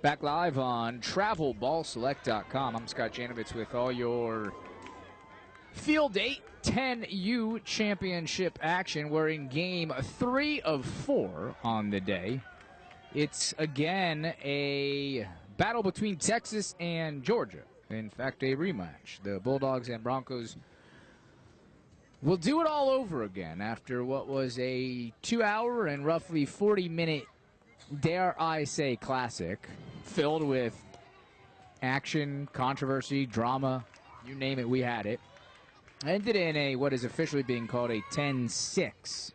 Back live on TravelBallSelect.com. I'm Scott Janovitz with all your Field 8 10U championship action. We're in game 3 of 4 on the day. It's again a battle between Texas and Georgia. In fact, a rematch. The Bulldogs and Broncos will do it all over again after what was a 2-hour and roughly 40-minute, dare I say, classic, filled with action, controversy, drama, you name it, we had it. Ended in a what is officially being called a 10-6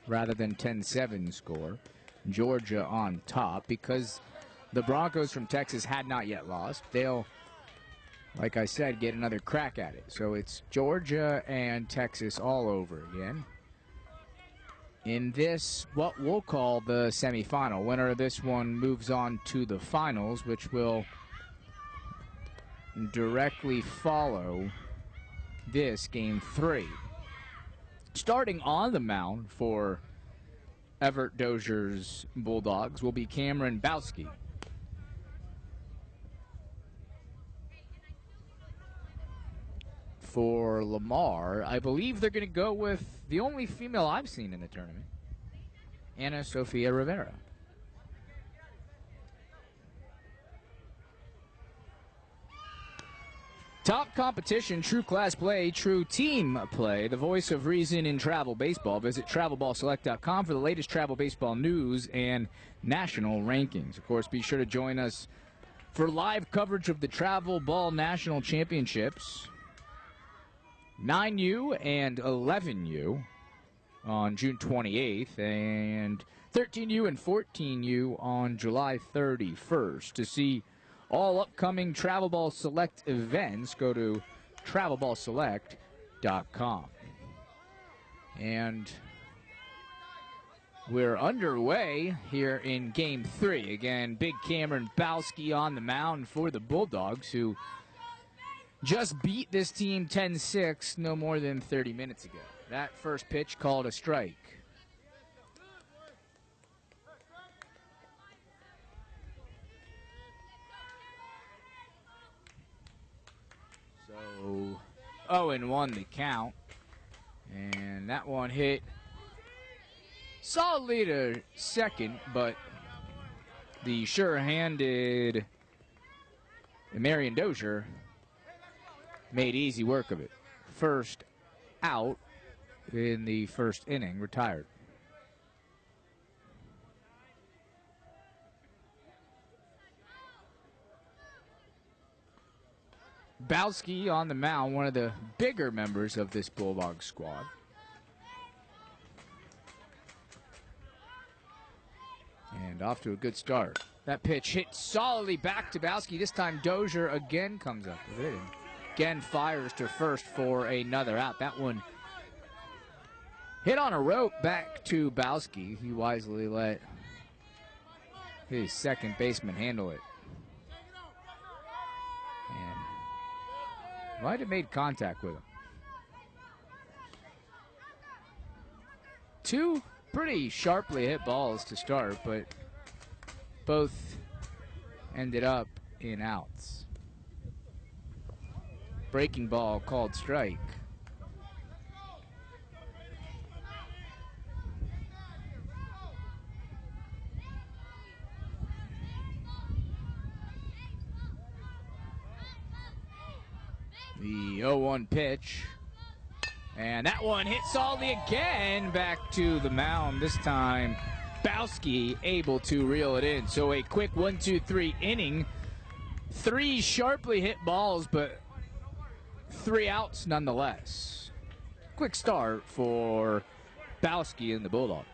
rather than 10-7 score. Georgia on top because the Broncos from Texas had not yet lost. They'll, like I said, get another crack at it. So it's Georgia and Texas all over again. In this, what we'll call the semifinal. Winner of this one moves on to the finals, which will directly follow this game 3. Starting on the mound for Everett Dozier's Bulldogs will be Cameron Bowski. For Lamar, I believe they're going to go with the only female I've seen in the tournament, Ana Sofia Rivera. Top competition, true class play, true team play. The voice of reason in travel baseball. Visit TravelBallSelect.com for the latest travel baseball news and national rankings. Of course, be sure to join us for live coverage of the Travel Ball National Championships. 9U and 11U on June 28th, and 13U and 14U on July 31st. To see all upcoming Travel Ball Select events, go to TravelBallSelect.com. And we're underway here in Game 3. Again, big Cameron Bowski on the mound for the Bulldogs, who just beat this team 10-6 no more than 30 minutes ago. That first pitch called a strike. So 0-1 the count. And that one hit solidly to second, but the sure-handed Marion Dozier made easy work of it. First out in the first inning, retired. Bowski on the mound, one of the bigger members of this Bulldog squad. And off to a good start. That pitch hit solidly back to Bowski. This time Dozier again comes up with it. Again fires to first for another out. That one hit on a rope back to Bowski. He wisely let his second baseman handle it. And might have made contact with him. Two pretty sharply hit balls to start, but both ended up in outs. Breaking ball called strike. The 0-1 pitch. And that one hit solidly again back to the mound. This time, Bowski able to reel it in. So a quick 1-2-3 inning. 3 sharply hit balls, but 3 outs nonetheless. Quick start for Bowski and the Bulldogs.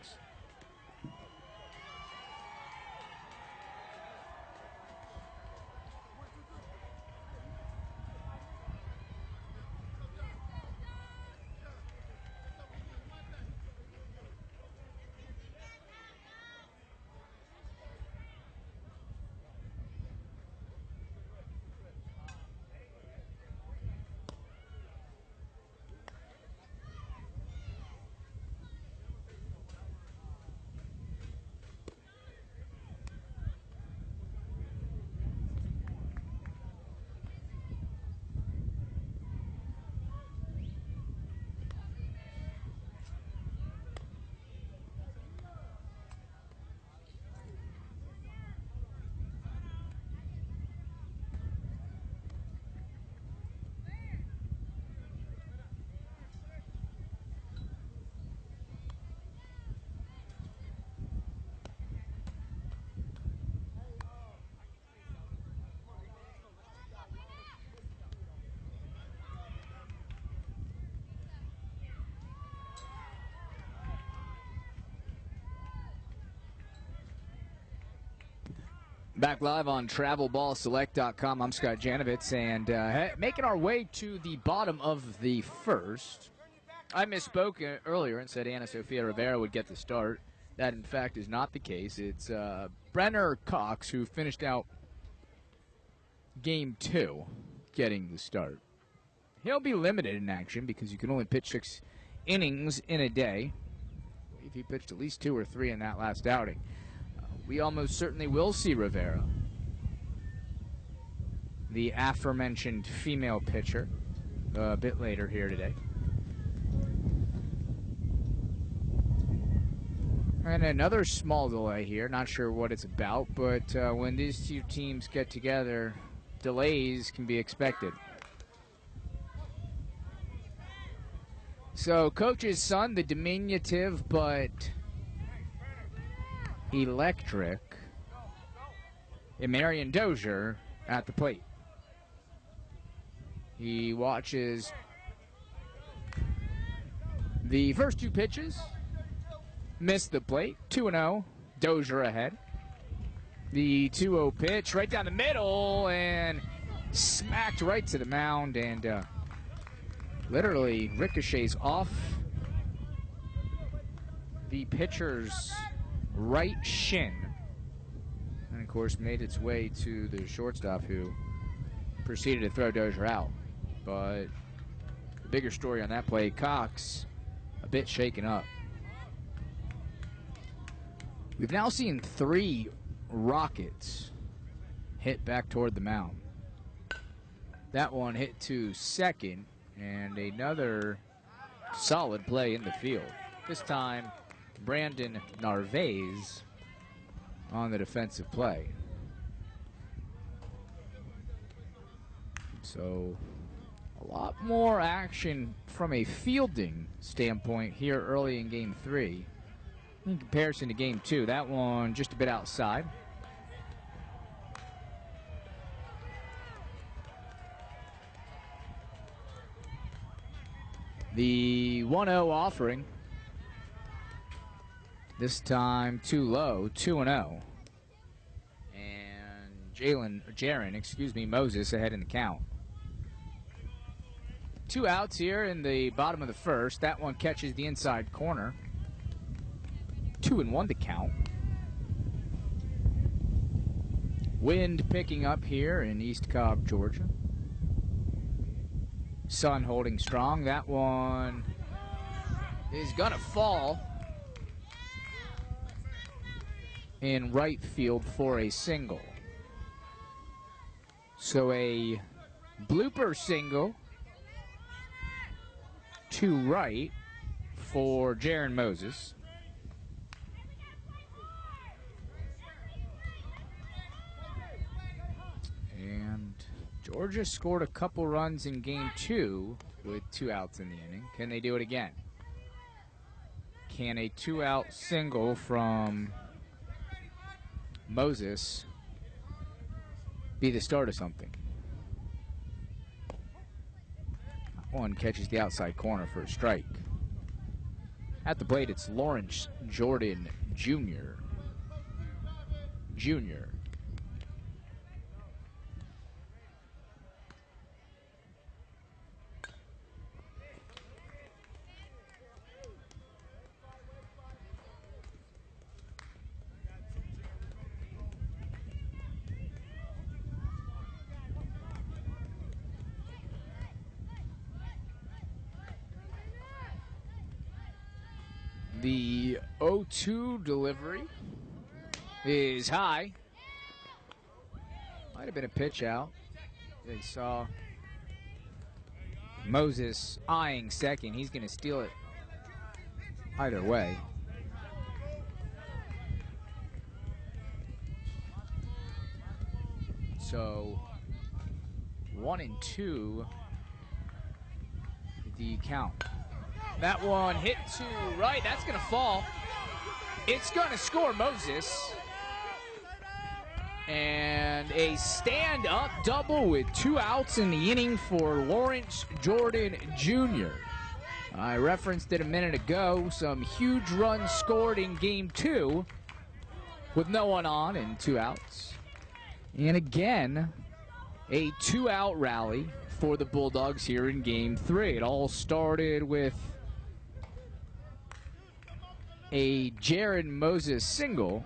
Back live on TravelBallSelect.com. I'm Scott Janovitz, and making our way to the bottom of the first. I misspoke earlier and said Ana Sofia Rivera would get the start. That, in fact, is not the case. It's Brenner Cox who finished out Game 2 getting the start. He'll be limited in action because you can only pitch 6 innings in a day. If he pitched at least 2 or 3 in that last outing. We almost certainly will see Rivera, the aforementioned female pitcher, a bit later here today. And another small delay here. Not sure what it's about, but when these two teams get together, delays can be expected. So, coach's son, the diminutive but electric Marion Dozier at the plate. He watches the first 2 pitches, missed the plate, 2-0, Dozier ahead. The 2-0 pitch right down the middle and smacked right to the mound and literally ricochets off the pitcher's right shin, and of course made its way to the shortstop, who proceeded to throw Dozier out. But the bigger story on that play, Cox a bit shaken up. We've now seen 3 rockets hit back toward the mound. That one hit to second, and another solid play in the field. This time Brandon Narvaez on the defensive play. So a lot more action from a fielding standpoint here early in Game 3 in comparison to Game 2. That one just a bit outside. The 1-0 offering. This time too low, 2-0. And Jaron Moses ahead in the count. 2 outs here in the bottom of the first. That one catches the inside corner. 2-1 to count. Wind picking up here in East Cobb, Georgia. Sun holding strong. That one is gonna fall in right field for a single. So a blooper single to right for Jaron Moses. And Georgia scored a couple runs in Game 2 with 2 outs in the inning. Can they do it again? Can a 2-out single from Moses be the start of something? One catches the outside corner for a strike. At the plate, it's Lawrence Jordan Jr. The 0-2 delivery is high. Might have been a pitch out. They saw Moses eyeing second. He's going to steal it either way. So 1-2 the count. That one hit to right. That's going to fall. It's going to score Moses. And a stand-up double with 2 outs in the inning for Lawrence Jordan Jr. I referenced it a minute ago. Some huge runs scored in Game 2 with no one on and 2 outs. And again, a two-out rally for the Bulldogs here in Game 3. It all started with a Jaron Moses single,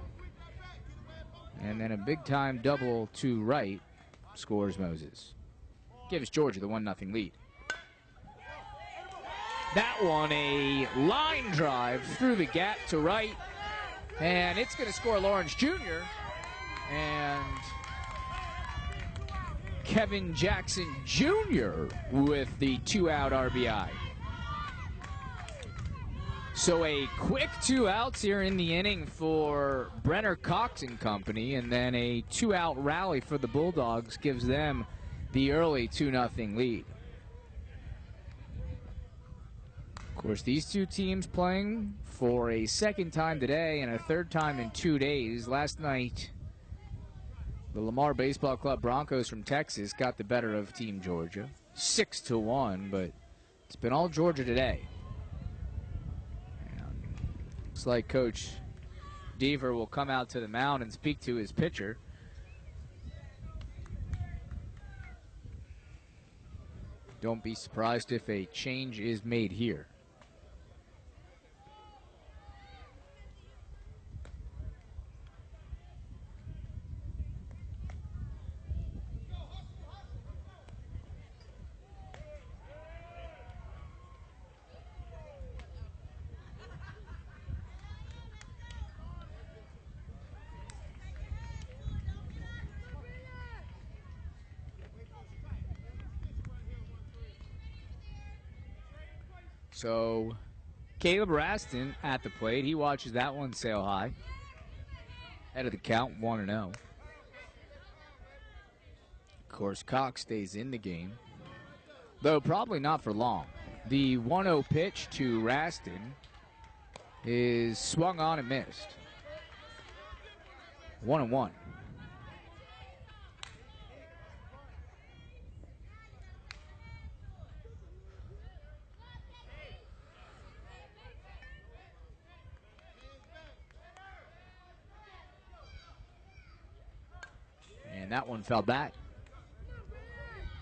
and then a big-time double to right scores Moses. Gives Georgia the 1-0 lead. That one, a line drive through the gap to right, and it's going to score Lawrence Jr., and Kevin Jackson Jr. with the two-out RBI. So a quick two outs here in the inning for Brenner Cox and company, and then a two-out rally for the Bulldogs gives them the early 2-0 lead. Of course, these two teams playing for a second time today and a third time in 2 days. Last night, the Lamar Baseball Club Broncos from Texas got the better of Team Georgia, 6-1, but it's been all Georgia today. And looks like Coach Deaver will come out to the mound and speak to his pitcher. Don't be surprised if a change is made here. So Caleb Raston at the plate. He watches that one sail high. Head of the count, 1-0. Of course, Cox stays in the game, though probably not for long. The 1-0 pitch to Raston is swung on and missed. 1-1. And that one fell back.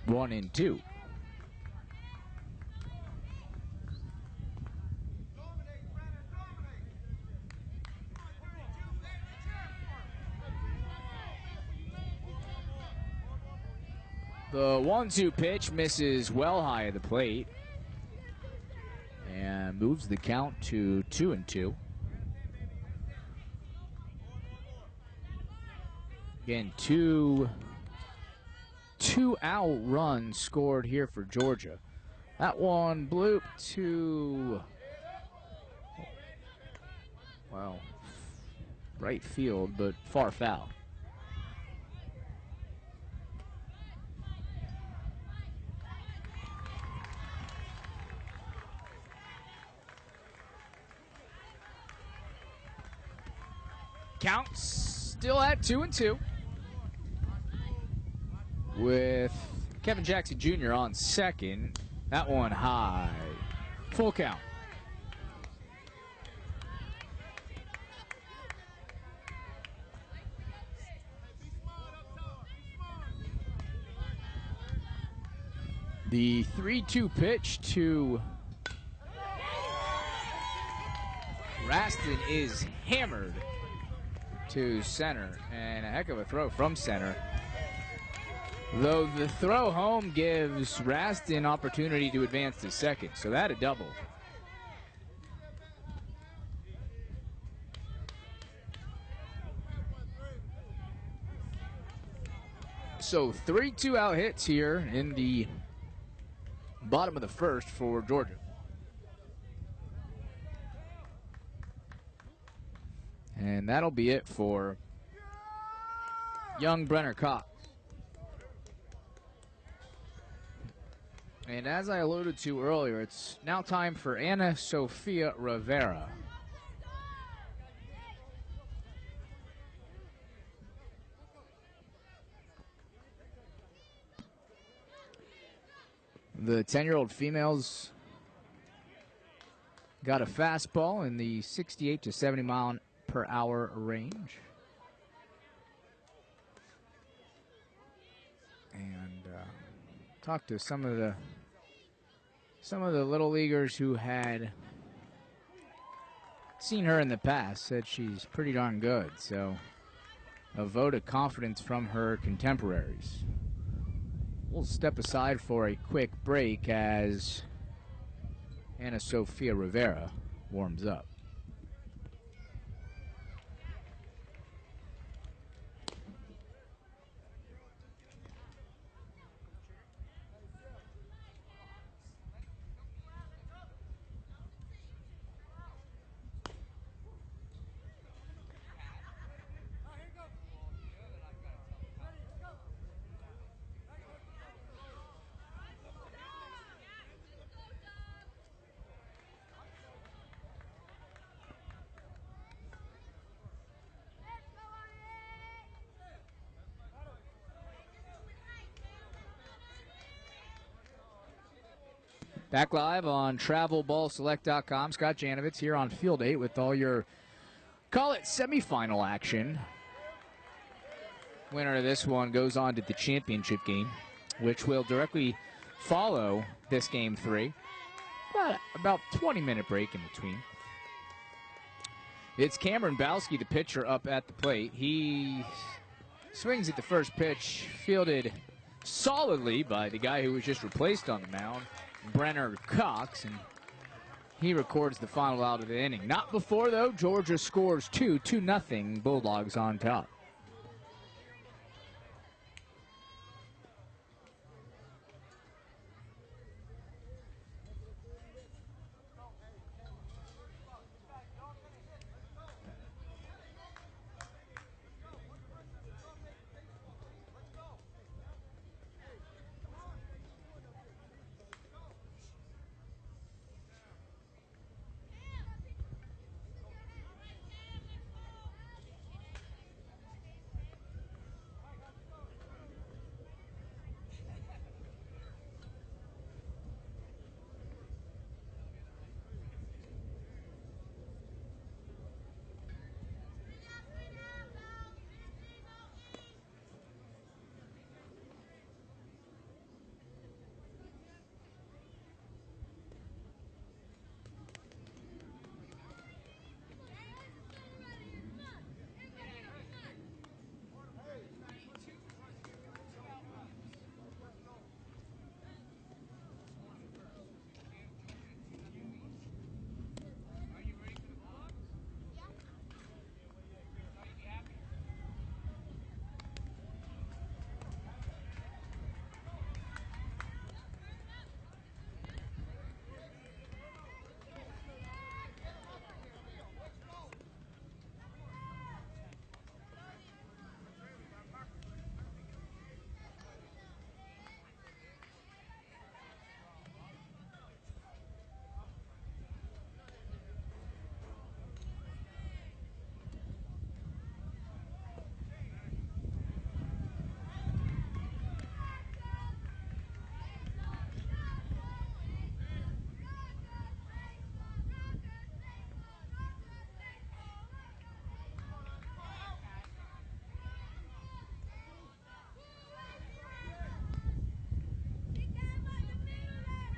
1-2. The 1-2 pitch misses well high at the plate and moves the count to 2-2. Again, two out runs scored here for Georgia. That one blooped to, well, right field, but far foul. Counts still at 2-2. With Kevin Jackson Jr. on second. That one high. Full count. The 3-2 pitch to Raston is hammered to center, and a heck of a throw from center. Though the throw home gives Raston opportunity to advance to second, so that a double. So 3 2-out hits here in the bottom of the first for Georgia. And that'll be it for young Brenner Cox. And as I alluded to earlier, it's now time for Ana Sofia Rivera. The 10-year-old females got a fastball in the 68 to 70 mile per hour range. talked to some of the little leaguers who had seen her in the past, said she's pretty darn good. So a vote of confidence from her contemporaries. We'll step aside for a quick break as Ana Sofia Rivera warms up. Back live on TravelBallSelect.com. Scott Janovitz here on Field 8 with all your, call it, semifinal action. Winner of this one goes on to the championship game, which will directly follow this Game 3. About 20-minute break in between. It's Cameron Bowski, the pitcher, up at the plate. He swings at the first pitch, fielded solidly by the guy who was just replaced on the mound, Brenner Cox, and he records the final out of the inning. Not before, though. Georgia scores 2-0, Bulldogs on top.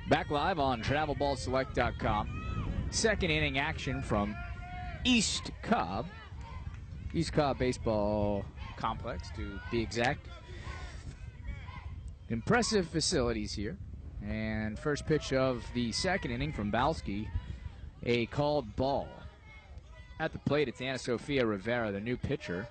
Back live on TravelBallSelect.com. Second inning action from East Cobb Baseball Complex, to be exact. Impressive facilities here. And first pitch of the second inning from Bowski, a called ball. At the plate, it's Ana Sofia Rivera, the new pitcher.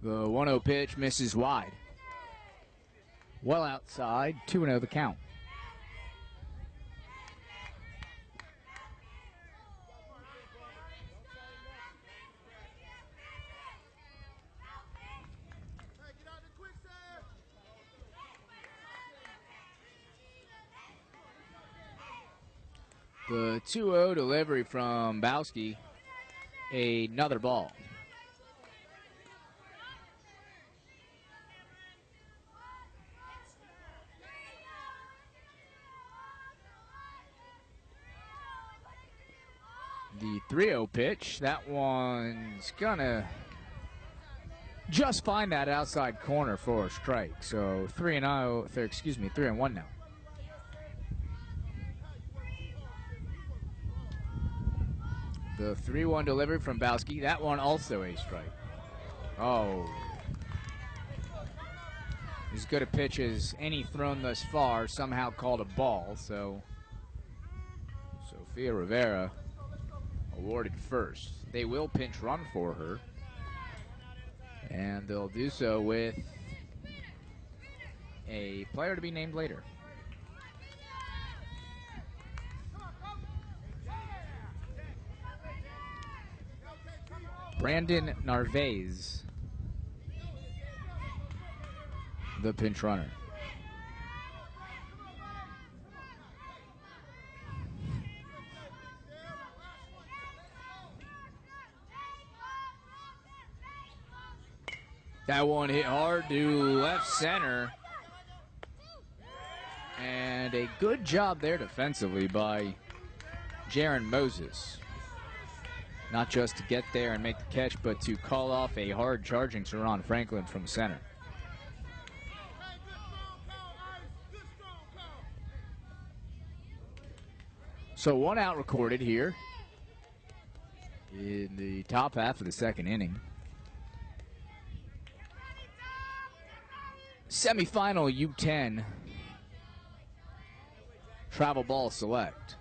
The 1-0 pitch misses wide. Well outside, 2-0 the count. The 2-0 delivery from Bowski, another ball. The 3-0 pitch. That one's gonna just find that outside corner for a strike. So 3-0. Excuse me, 3-1 now. The 3-1 delivery from Bowski. That one also a strike. Oh. As good a pitch as any thrown thus far, somehow called a ball. So Sofia Rivera awarded first. They will pinch run for her. And they'll do so with a player to be named later. Brandon Narvaez, the pinch runner. That one hit hard to left center. And a good job there defensively by Jaron Moses. Not just to get there and make the catch, but to call off a hard charging Teron Franklin from center. So 1 out recorded here in the top half of the second inning. Semifinal U10 Travel Ball Select.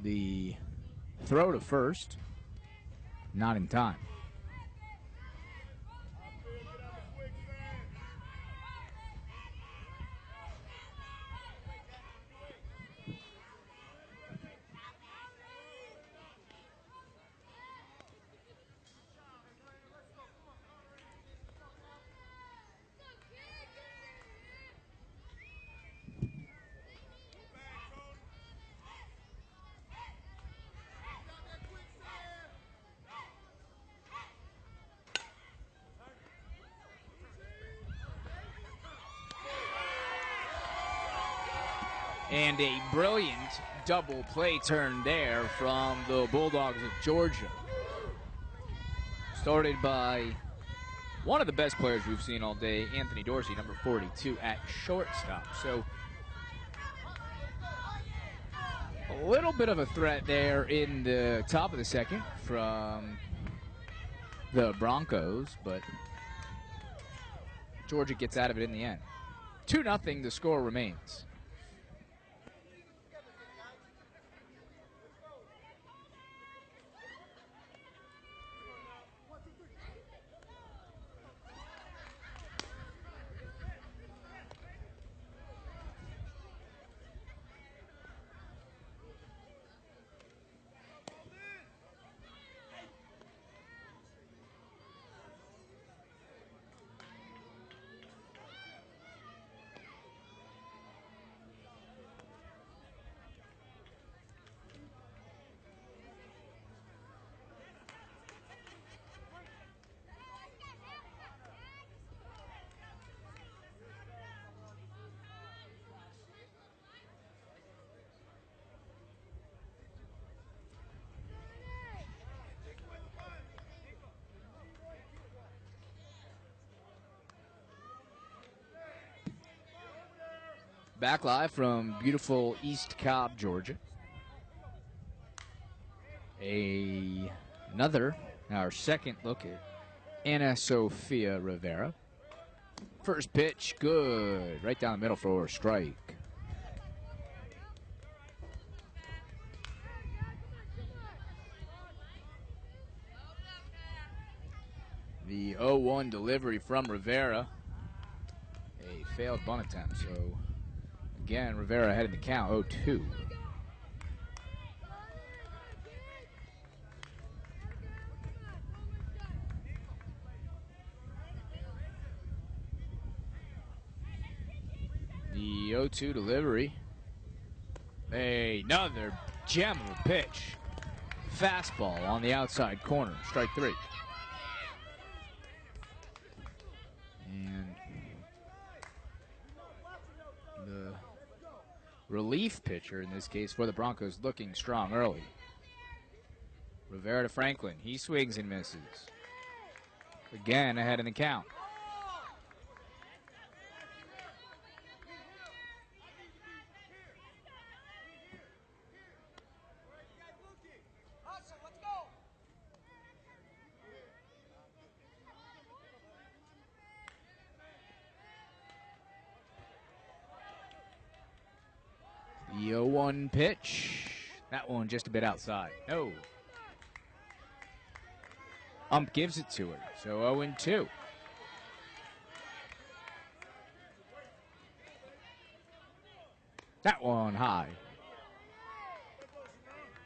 The throw to first, not in time. And a brilliant double play turn there from the Bulldogs of Georgia. Started by one of the best players we've seen all day, Anthony Dorsey, number 42 at shortstop. So a little bit of a threat there in the top of the second from the Broncos, but Georgia gets out of it in the end. 2-0, the score remains. Back live from beautiful East Cobb, Georgia. Our second look at Anna Sofia Rivera. First pitch, good. Right down the middle for a strike. The 0-1 delivery from Rivera. A failed bunt attempt, so again, Rivera ahead in the count, 0-2. 0-2 delivery. Another gem of a pitch. Fastball on the outside corner. Strike 3. And the relief pitcher in this case for the Broncos looking strong early. Rivera to Franklin. He swings and misses. Again ahead in the count. The 0-1 pitch. That one just a bit outside. No. Ump gives it to her. So 0-2. That one high.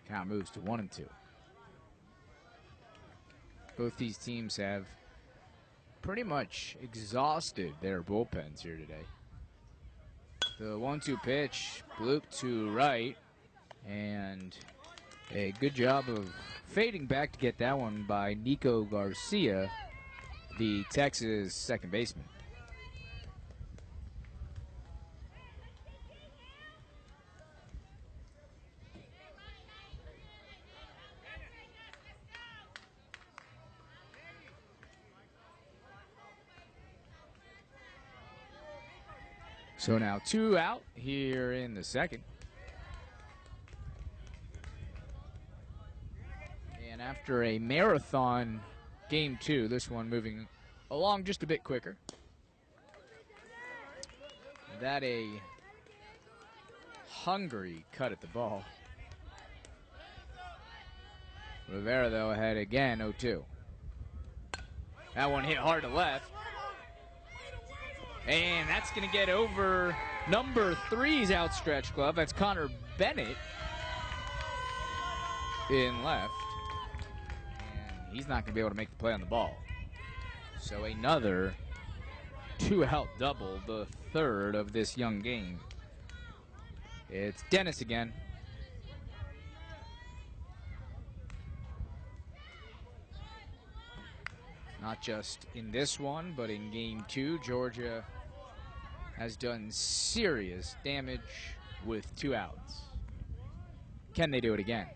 Count moves to 1-2. Both these teams have pretty much exhausted their bullpens here today. The 1-2 pitch, bloop to right, and a good job of fading back to get that one by Nico Garcia, the Texas second baseman. So now 2 out here in the second. And after a marathon game 2, this one moving along just a bit quicker. That a hungry cut at the ball. Rivera, though, ahead again, 0-2. That one hit hard to left. And that's going to get over number 3's outstretched glove. That's Connor Bennett in left. And he's not going to be able to make the play on the ball. So another 2-out double, the third of this young game. It's Dennis again. Not just in this one, but in game 2, Georgia has done serious damage with 2 outs. Can they do it again?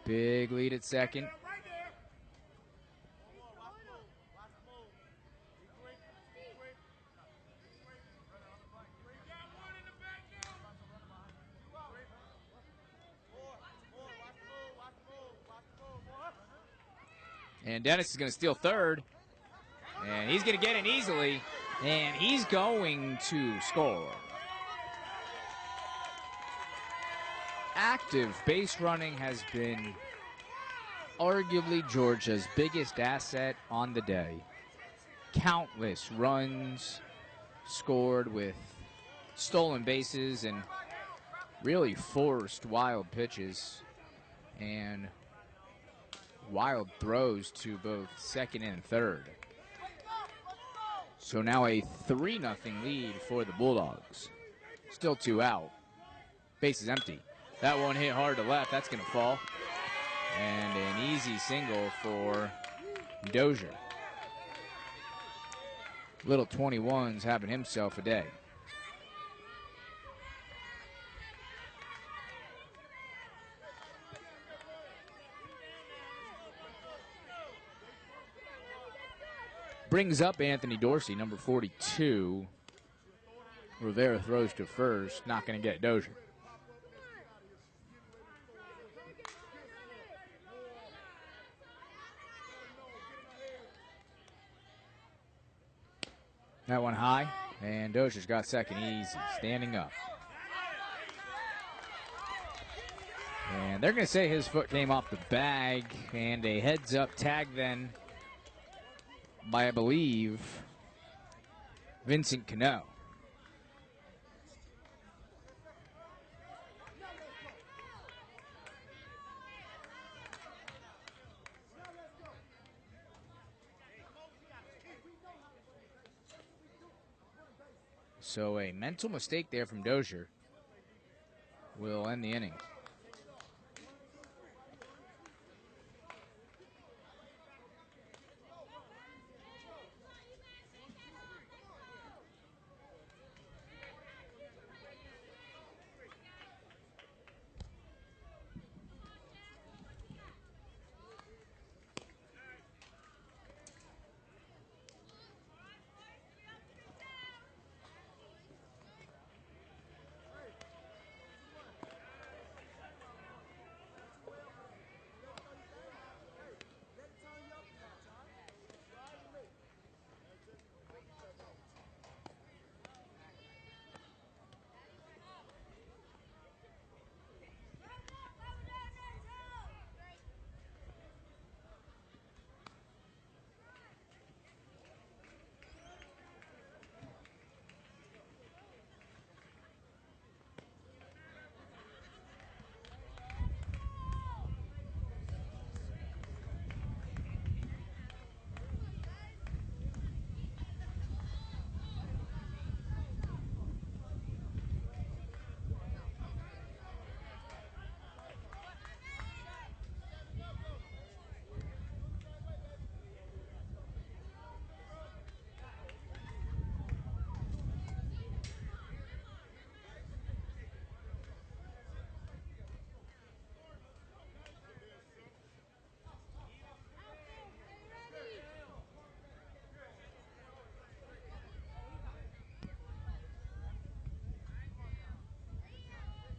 Big lead at second. And Dennis is going to steal third. And he's going to get in easily. And he's going to score. Active base running has been arguably Georgia's biggest asset on the day. Countless runs scored with stolen bases and really forced wild pitches and wild throws to both second and third. So now a 3-0 lead for the Bulldogs. Still 2 out. Base is empty. That one hit hard to left. That's going to fall. And an easy single for Dozier. Little 21's having himself a day. Brings up Anthony Dorsey, number 42. Rivera throws to first. Not going to get Dozier. That one high, and Dozier's got second easy, standing up. And they're going to say his foot came off the bag, and a heads-up tag then by, I believe, Vincent Cano. So a mental mistake there from Dozier will end the inning.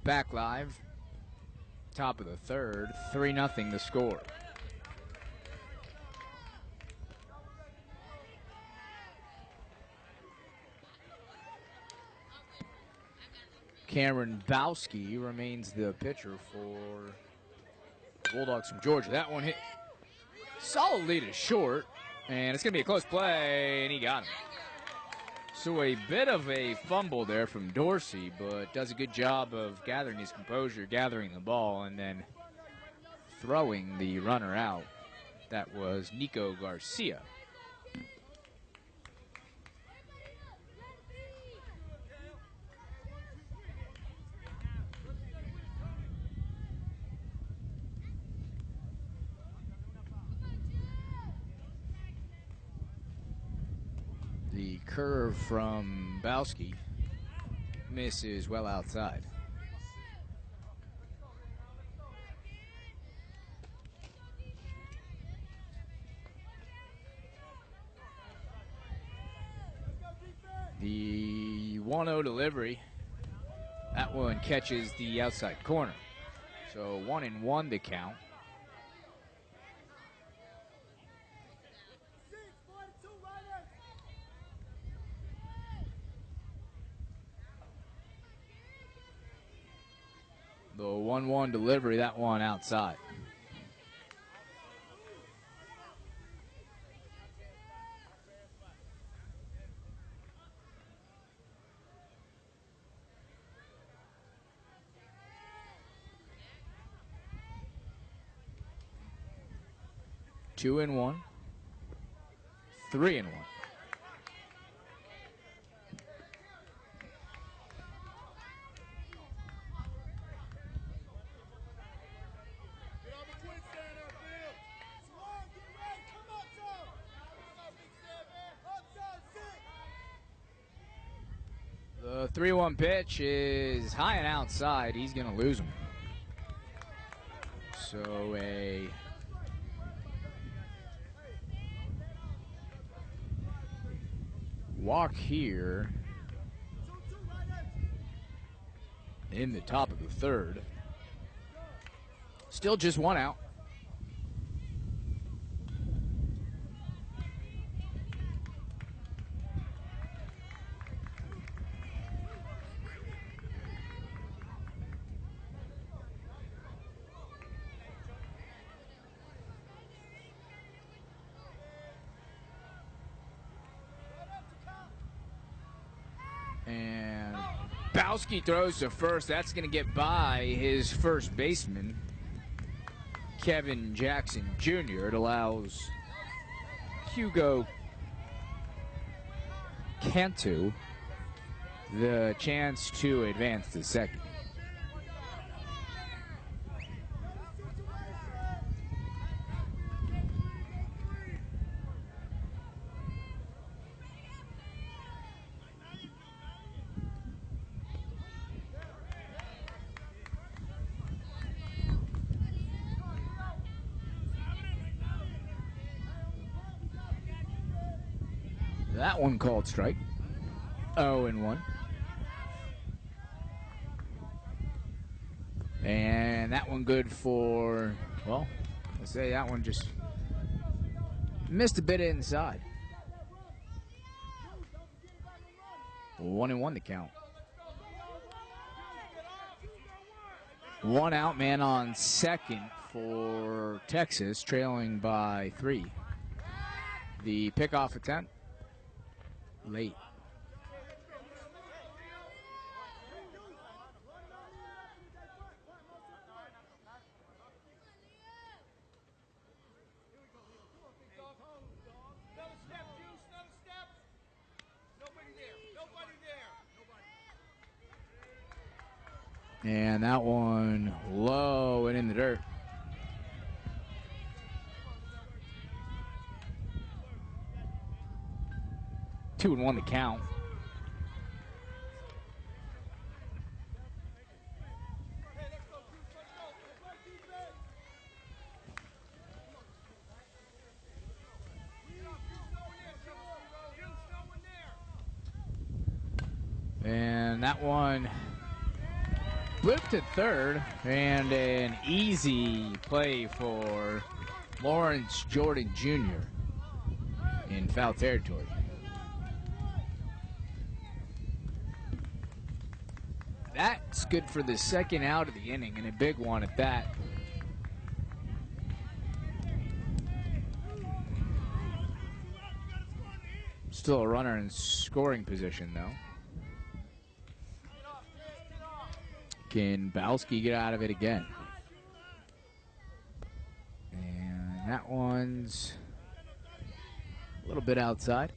Back live, top of the third, 3-0 the score. Cameron Bowski remains the pitcher for Bulldogs from Georgia. That one hit solidly to short, and it's going to be a close play, and he got him. So a bit of a fumble there from Dorsey, but does a good job of gathering his composure, gathering the ball, and then throwing the runner out. That was Nico Garcia. The curve from Bowski misses well outside. The 1-0 delivery, that one catches the outside corner. So 1-1 to count. The 1-1 delivery, that one outside. Two and one, 3-1. The 3-1 pitch is high and outside. He's going to lose him. So a walk here in the top of the third. Still just one out. And Bowski throws to first. That's going to get by his first baseman, Kevin Jackson Jr. It allows Hugo Cantu the chance to advance to second. That one called strike. 0-1. And that one good for, well, let's say that one just missed a bit inside. 1-1 to count. One out, man on second for Texas, trailing by 3. The pickoff attempt, late. And that one low and in the dirt. Two and one to count. And that one flipped to third, and an easy play for Lawrence Jordan Jr. in foul territory. That's good for the second out of the inning, and a big one at that. Still a runner in scoring position, though. Can Bowski get out of it again? And that one's a little bit outside.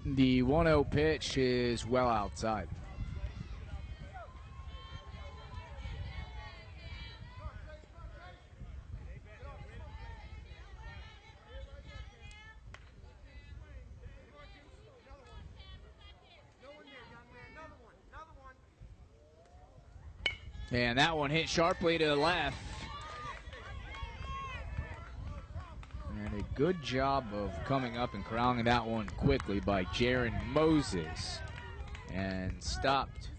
The 1-0 pitch is well outside. And that one hit sharply to the left. And a good job of coming up and corralling that one quickly by Jaron Moses. And stopped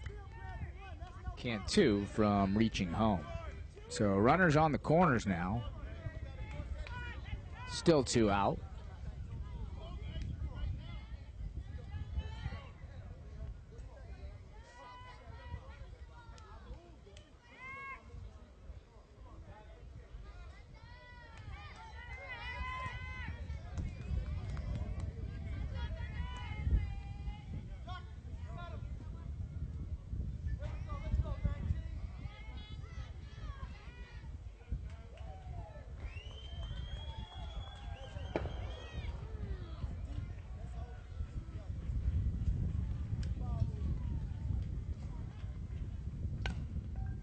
Cantu from reaching home. So runners on the corners now. Still 2 out.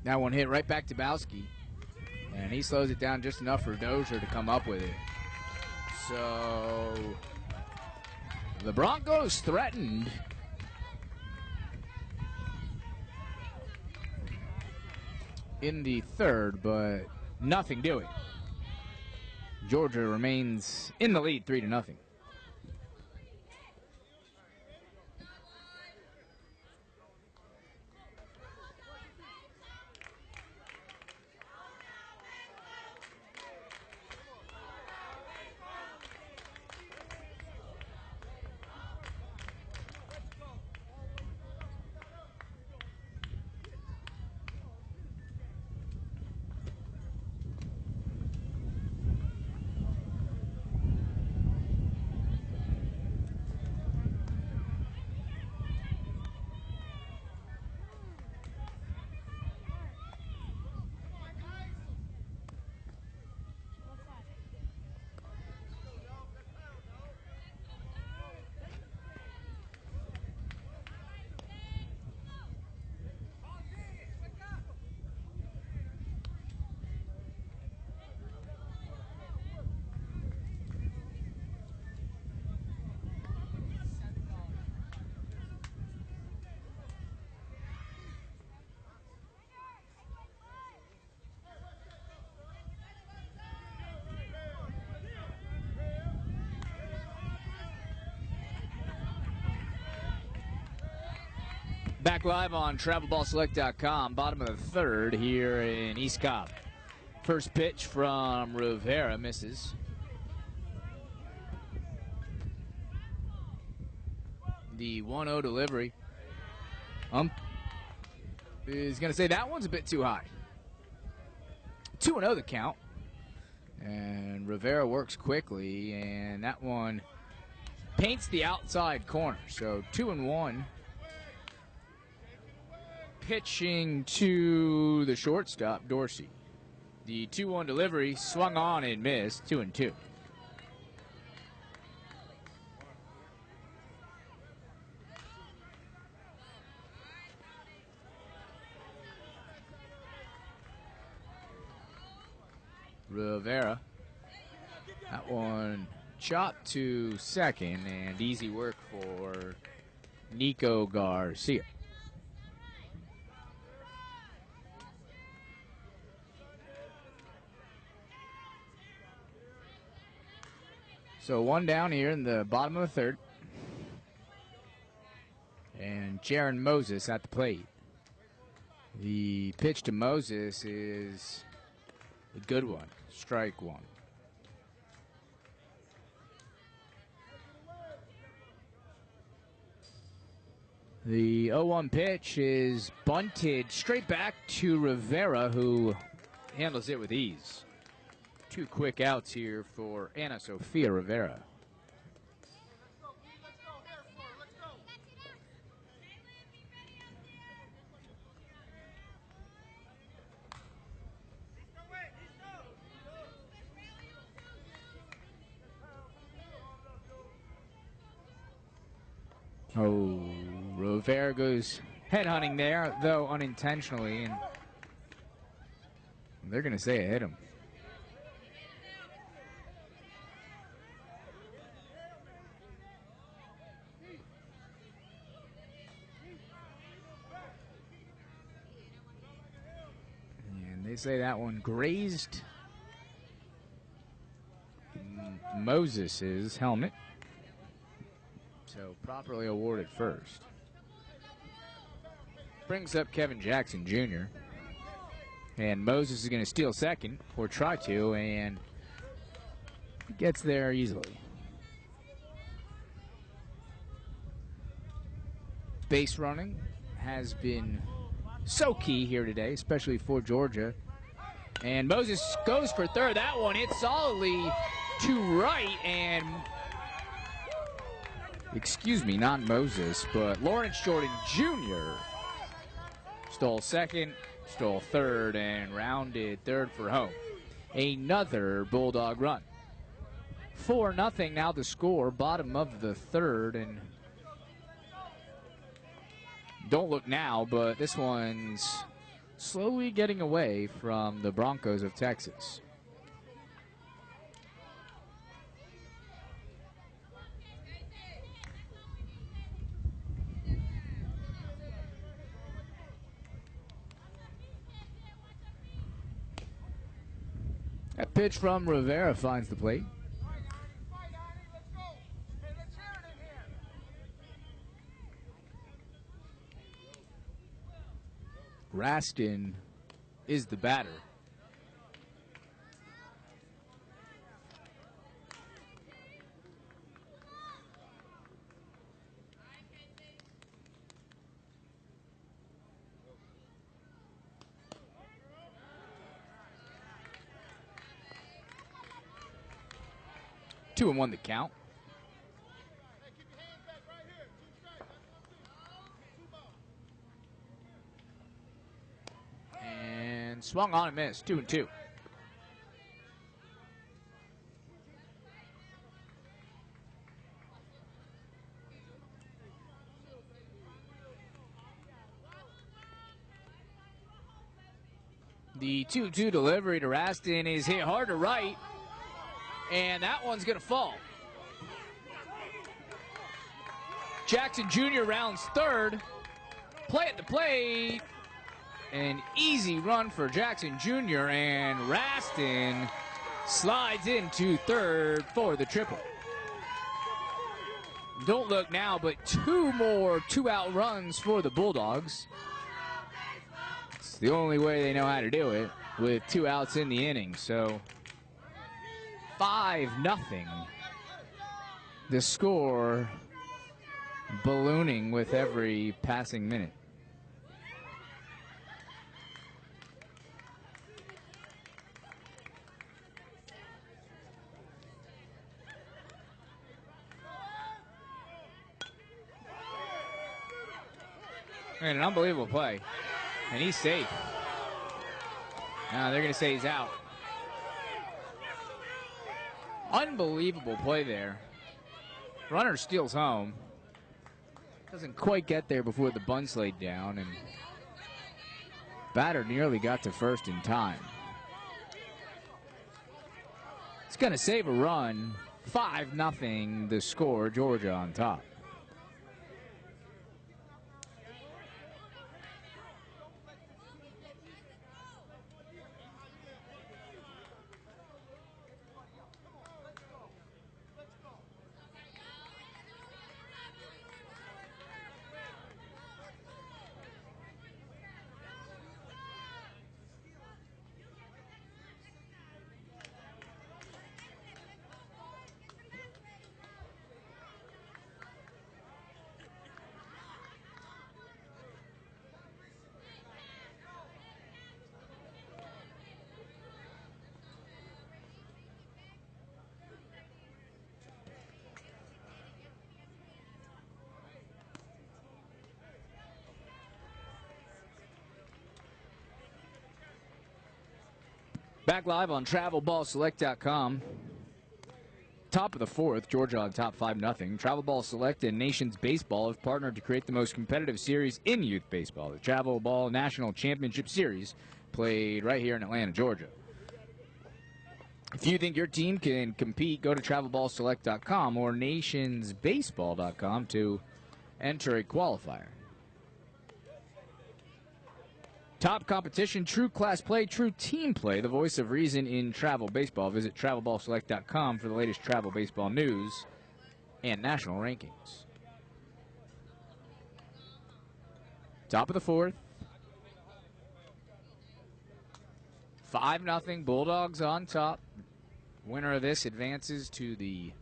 That one hit right back to Bowski, and he slows it down just enough for Dozier to come up with it. So the Broncos threatened. In the third, but nothing doing. Georgia remains in the lead 3-0. Back live on TravelBallSelect.com, bottom of the third here in East Cobb. First pitch from Rivera misses. The 1-0 delivery. Is going to say that one's a bit too high. 2-0 the count. And Rivera works quickly, and that one paints the outside corner. So 2-1. Pitching to the shortstop, Dorsey. The 2-1 delivery swung on and missed. 2-2. Rivera. That one chopped to second, and easy work for Nico Garcia. So one down here in the bottom of the third. And Jaron Moses at the plate. The pitch to Moses is a good one. Strike one. The 0-1 pitch is bunted straight back to Rivera, who handles it with ease. 2 quick outs here for Ana Sofia Rivera. Oh, Rivera goes headhunting there, though unintentionally, and they're going to say it hit him. And they say that one grazed Moses's helmet. So properly awarded first. Brings up Kevin Jackson Jr. And Moses is going to steal second, or try to, and gets there easily. Base running has been so key here today, especially for Georgia. And Moses goes for third. That one hit solidly to right, and excuse me, not Moses, but Lawrence Jordan Jr. stole second, stole third, and rounded third for home. Another Bulldog run. 4-0 now the score, bottom of the third, and don't look now, but this one's slowly getting away from the Broncos of Texas. That pitch from Rivera finds the plate. Rastin is the batter. Two and one the count. And swung on and missed. 2-2. The 2-2 delivery to Rastin is hit hard to right. And that one's going to fall. Jackson Jr. rounds third. Play at the plate. An easy run for Jackson Jr. And Rastin slides into third for the triple. Don't look now, but two more two-out runs for the Bulldogs. It's the only way they know how to do it, with 2 outs in the inning. So 5-0. The score ballooning with every passing minute. And an unbelievable play. And he's safe. Now they're going to say he's out. Unbelievable play there. Runner steals home. Doesn't quite get there before the bunt's laid down. And batter nearly got to first in time. It's going to save a run. 5-0 the score. Georgia on top. Back live on TravelBallSelect.com. Top of the fourth, Georgia on top 5-0. Travel Ball Select and Nations Baseball have partnered to create the most competitive series in youth baseball, the Travel Ball National Championship Series, played right here in Atlanta, Georgia. If you think your team can compete, go to TravelBallSelect.com or NationsBaseball.com to enter a qualifier. Top competition, true class play, true team play, the voice of reason in travel baseball. Visit TravelBallSelect.com for the latest travel baseball news and national rankings. Top of the fourth. 5-0, Bulldogs on top. Winner of this advances to the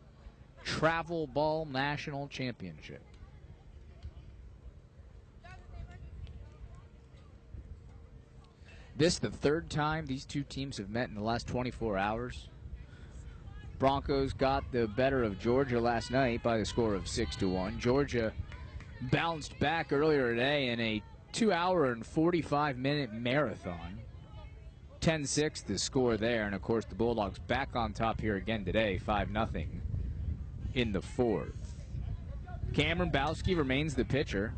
Travel Ball National Championship. This the third time these two teams have met in the last 24 hours. Broncos got the better of Georgia last night by the score of 6-1. Georgia bounced back earlier today in a 2-hour and 45-minute marathon. 10-6 the score there, and of course the Bulldogs back on top here again today, 5-0 in the fourth. Cameron Bowski remains the pitcher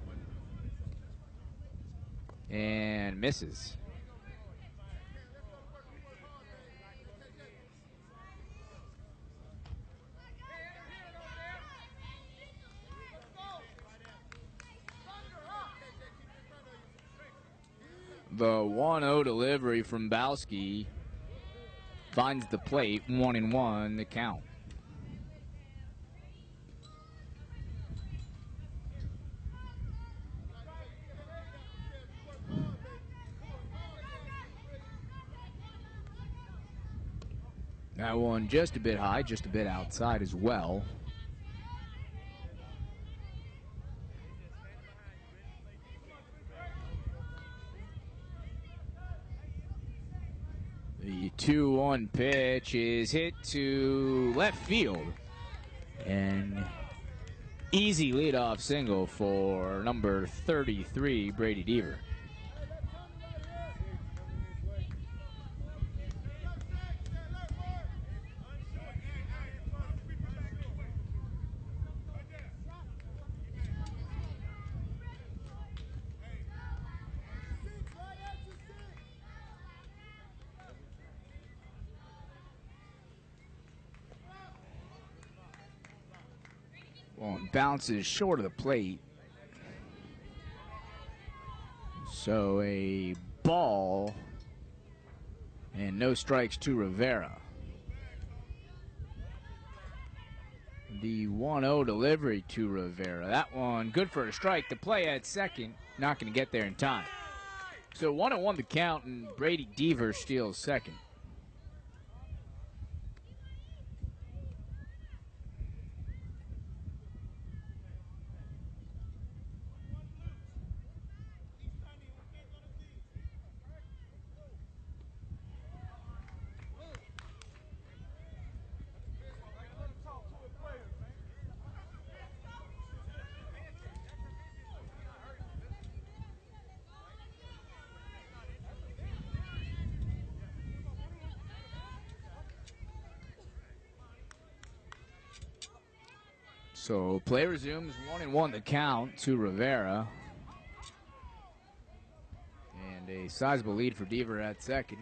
and misses. The 1-0 delivery from Bowski finds the plate, 1-1 the count. That one just a bit high, just a bit outside as well. The 2-1 pitch is hit to left field. And easy leadoff single for number 33, Brady Deaver. One bounces short of the plate. So a ball and no strikes to Rivera. The 1-0 delivery to Rivera. That one good for a strike. The play at second, not going to get there in time. So 1-1 the count, and Brady Deaver steals second. So play resumes, 1-1 the count to Rivera. And a sizable lead for Deaver at second.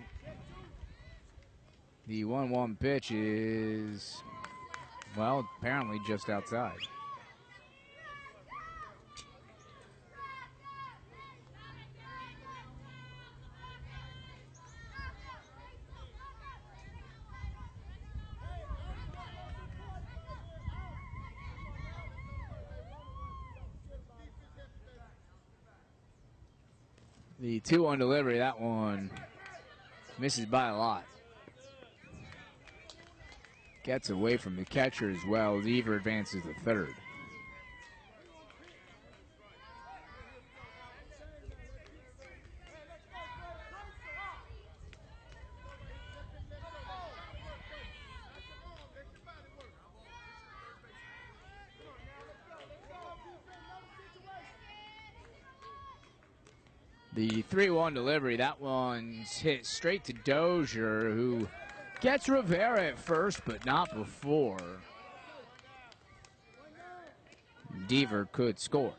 The 1-1 pitch is, well, apparently just outside. The 2-1 delivery, that one misses by a lot. Gets away from the catcher as well. Deaver advances to third. The 3-1 delivery, that one's hit straight to Dozier, who gets Rivera at first, but not before Deaver could score.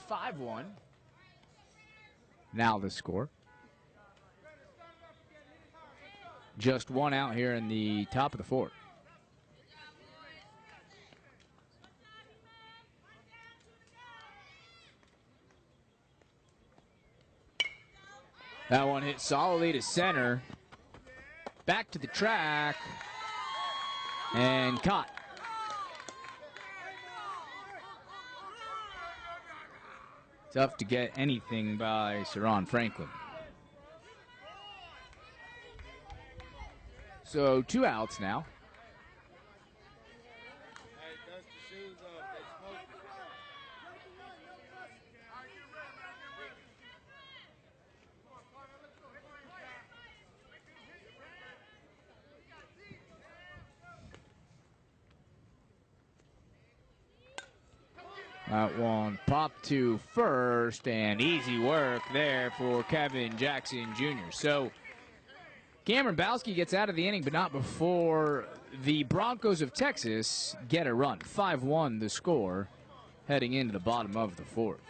5-1. Now the score. Just one out here in the top of the fourth. That one hit solidly to center. Back to the track. And caught. Tough to get anything by Saron Franklin. So 2 outs now. That one popped to first, and easy work there for Kevin Jackson Jr. So Cameron Bowski gets out of the inning, but not before the Broncos of Texas get a run. 5-1 the score heading into the bottom of the fourth.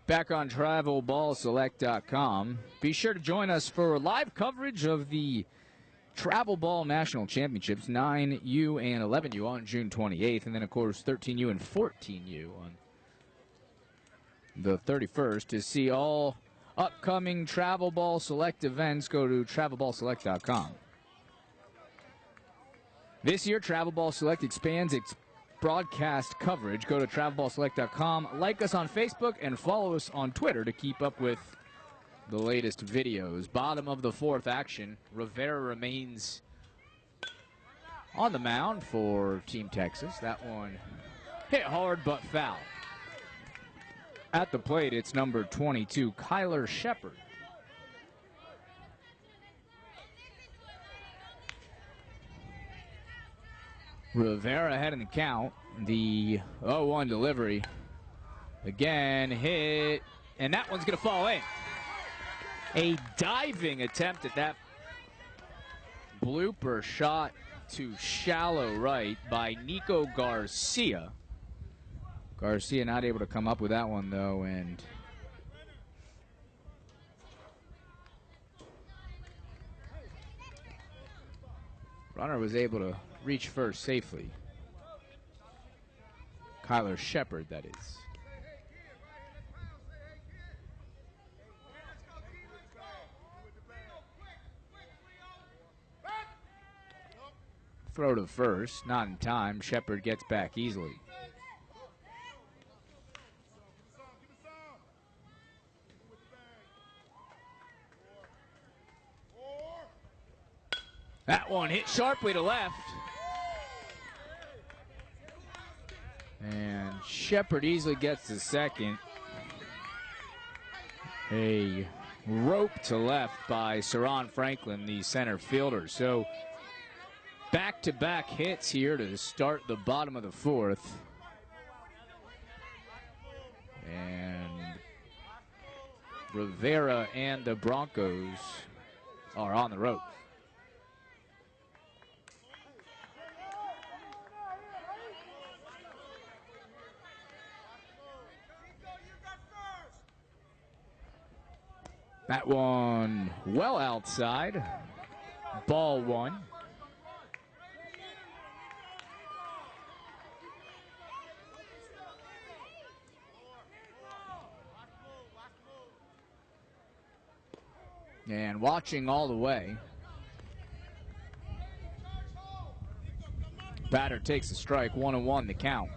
Back on TravelBallSelect.com. Be sure to join us for live coverage of the Travel Ball National Championships, 9U and 11U on June 28th, and then, of course, 13U and 14U on the 31st. To see all upcoming Travel Ball Select events, go to TravelBallSelect.com. This year, Travel Ball Select expands its broadcast coverage. Go to TravelBallSelect.com, like us on Facebook, and follow us on Twitter to keep up with the latest videos. Bottom of the fourth action. Rivera remains on the mound for Team Texas. That one hit hard but foul. At the plate, it's number 22, Kyler Shepard. Rivera ahead in the count. The 0-1 delivery. Again, hit. And that one's going to fall in. A diving attempt at that blooper shot to shallow right by Nico Garcia. Garcia not able to come up with that one, though, and runner was able to reach first safely. Kyler Shepard, that is. Throw to first, not in time. Shepard gets back easily. That one hit sharply to left. And Shepard easily gets to second. A rope to left by Saron Franklin, the center fielder. So back-to-back hits here to start the bottom of the fourth. And Rivera and the Broncos are on the rope. That one well outside. Ball one. And watching all the way. Batter takes a strike, 1-1 the count.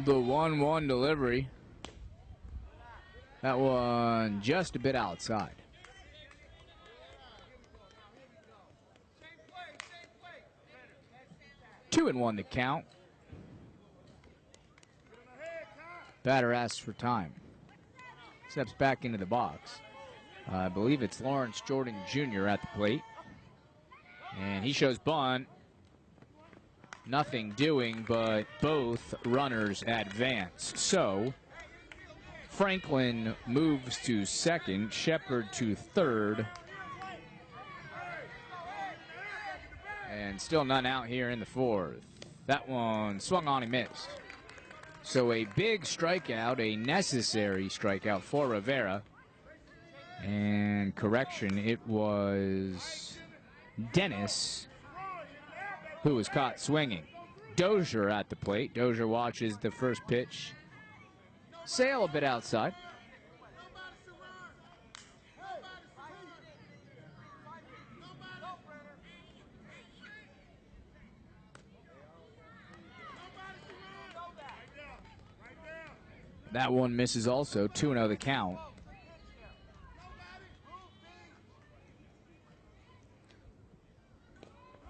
The 1-1 delivery. That one just a bit outside. Two and one the count. Batter asks for time. Steps back into the box. I believe it's Lawrence Jordan Jr. at the plate. And he shows bunt. Nothing doing, but both runners advance. So Franklin moves to second, Shepard to third. And still none out here in the fourth. That one swung on and missed. So a big strikeout, a necessary strikeout for Rivera. And correction, it was Dennis who was caught swinging. Dozier at the plate. Dozier watches the first pitch sail a bit outside. That one misses also. 2-0 the count.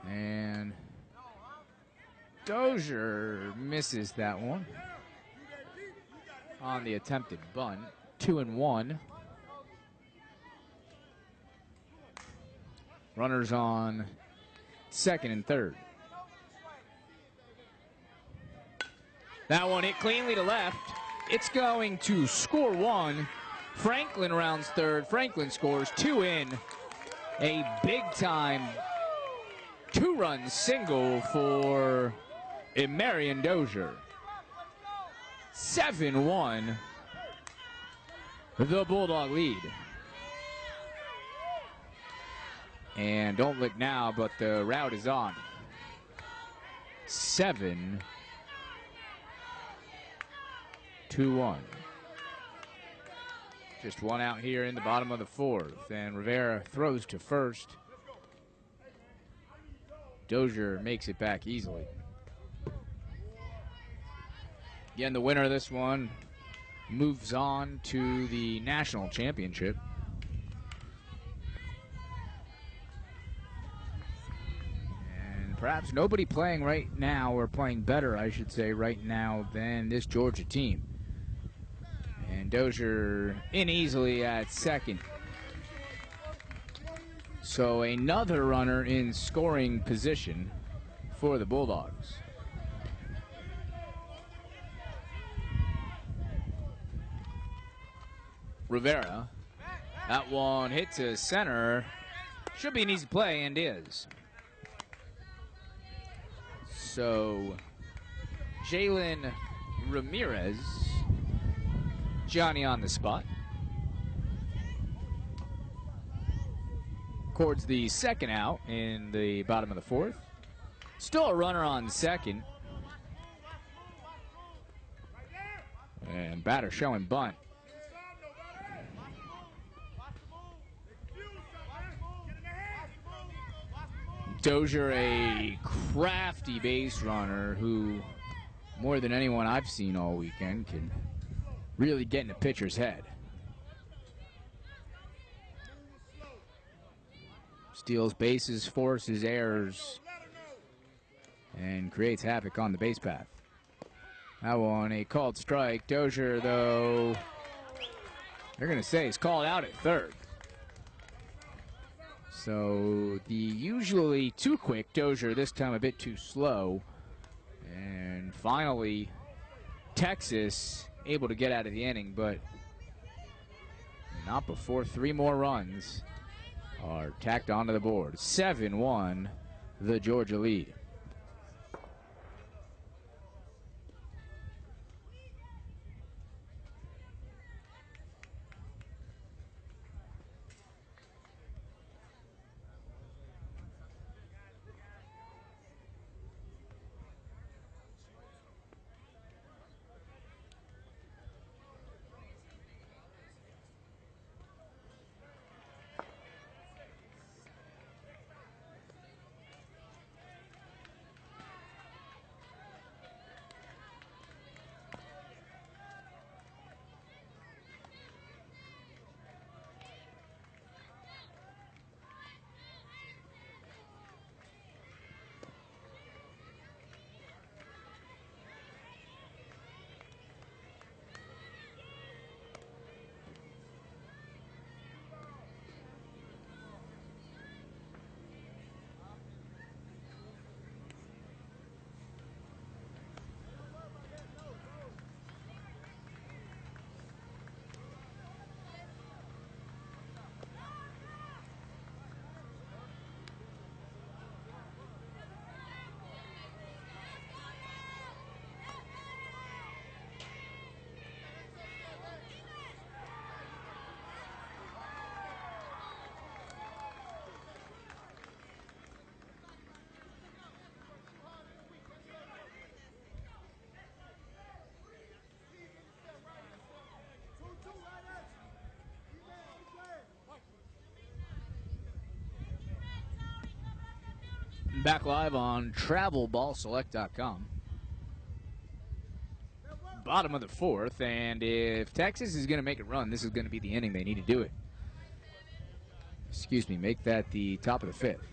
And Dozier misses that one on the attempted bunt. 2-1. Runners on second and third. That one hit cleanly to left. It's going to score one. Franklin rounds third. Franklin scores. 2 in. A big-time two-run single for Marion Dozier. 7-1. The Bulldog lead. And don't look now, but the route is on. 7-2-1. Just one out here in the bottom of the fourth. And Rivera throws to first. Dozier makes it back easily. Again, the winner of this one, moves on to the national championship. And perhaps nobody playing right now, or playing better, I should say, right now than this Georgia team. And Dozier in easily at second. So another runner in scoring position for the Bulldogs. Rivera, that one hit to center. Should be an easy play, and is. So Jalen Ramirez, Johnny on the spot. Records the second out in the bottom of the fourth. Still a runner on second. And batter showing bunt. Dozier, a crafty base runner who, more than anyone I've seen all weekend, can really get in a pitcher's head. Steals bases, forces errors, and creates havoc on the base path. That one, a called strike. Dozier, though, they're going to say he's called out at third. So the usually too quick Dozier, this time a bit too slow. And finally, Texas able to get out of the inning, but not before three more runs are tacked onto the board. 7-1, the Georgia lead. Back live on TravelBallSelect.com. Bottom of the fourth, and if Texas is going to make a run, this is going to be the inning they need to do it. Excuse me, make that the top of the fifth.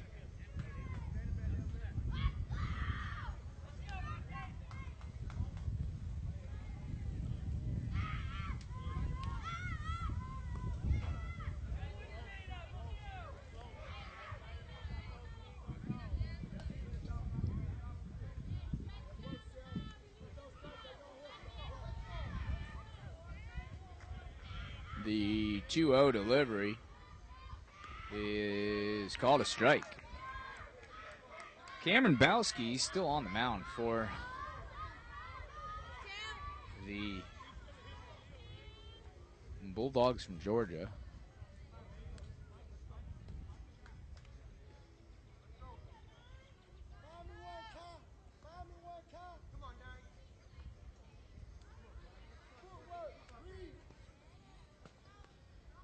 The 2-0 delivery is called a strike. Cameron Bowski still on the mound for the Bulldogs from Georgia.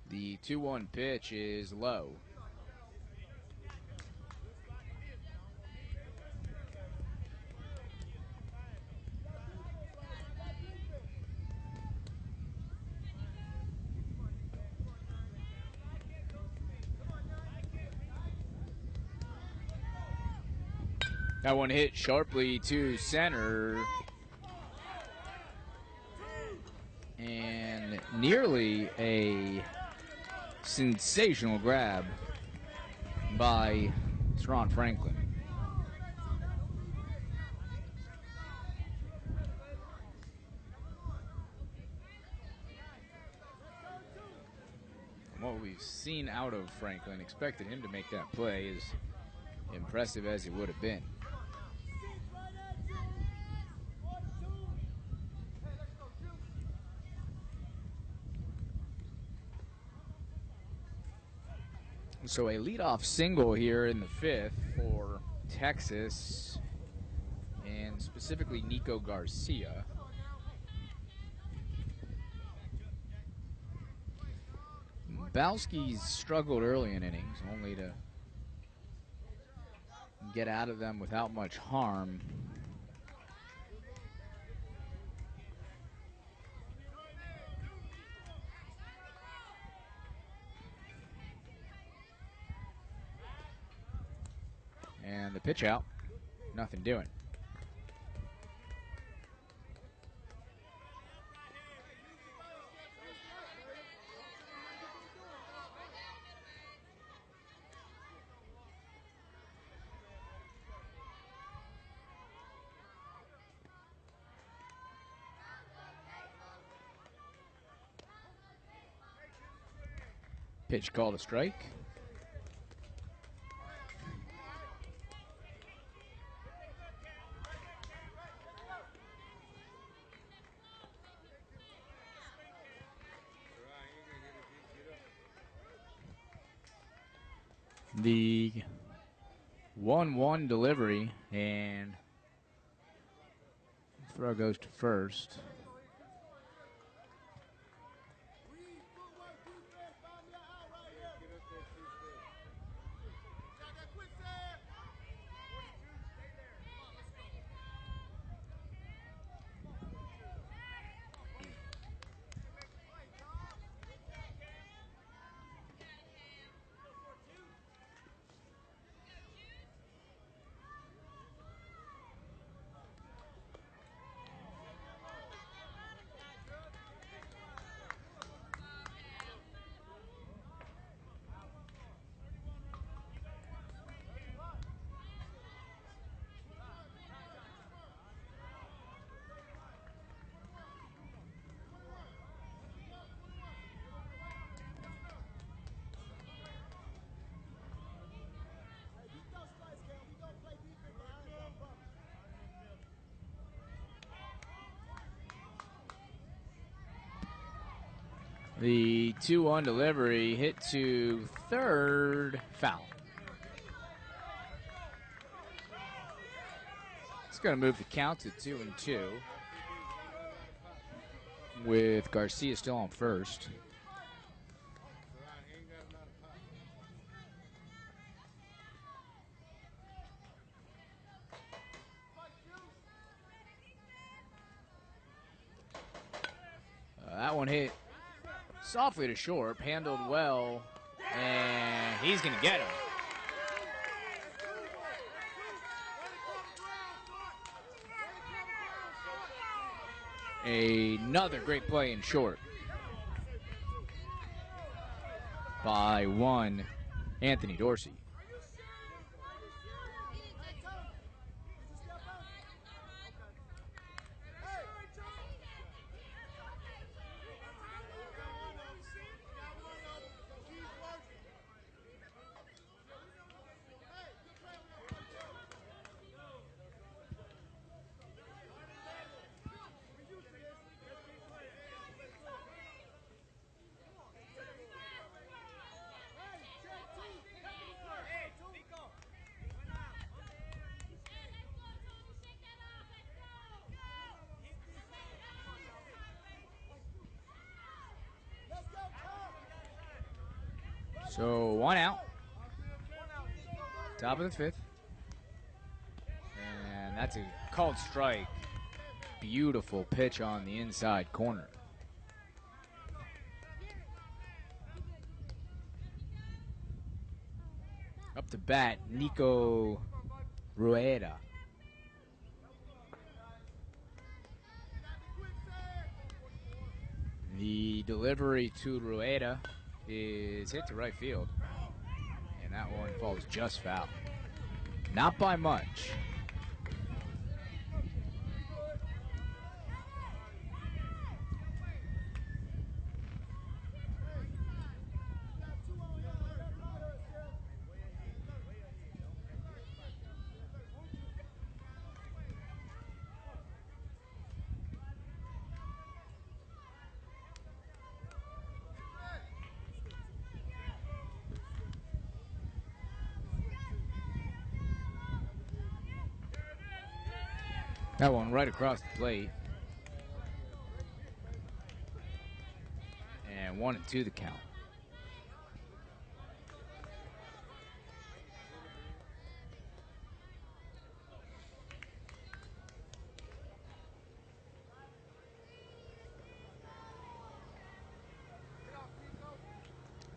The 2-1 pitch is low. That one hit sharply to center. And nearly a sensational grab by Teron Franklin. From what we've seen out of Franklin, expected him to make that play, as impressive as it would have been. So a leadoff single here in the fifth for Texas, and specifically Nico Garcia. Bowski's struggled early in innings, only to get out of them without much harm. And the pitch out, nothing doing. Pitch called a strike. The 1-1 delivery, and throw goes to first. The 2-1 delivery hit to third, foul. It's going to move the count to 2-2 with Garcia still on first. That one hit softly to short, handled well, and he's going to get him. Another great play in short by one Anthony Dorsey. So 1 out, top of the fifth, and that's a called strike. Beautiful pitch on the inside corner. Up to bat, Nico Rueda. The delivery to Rueda is hit to right field. And that one falls just foul. Not by much. That one right across the plate. And 1-2 the count.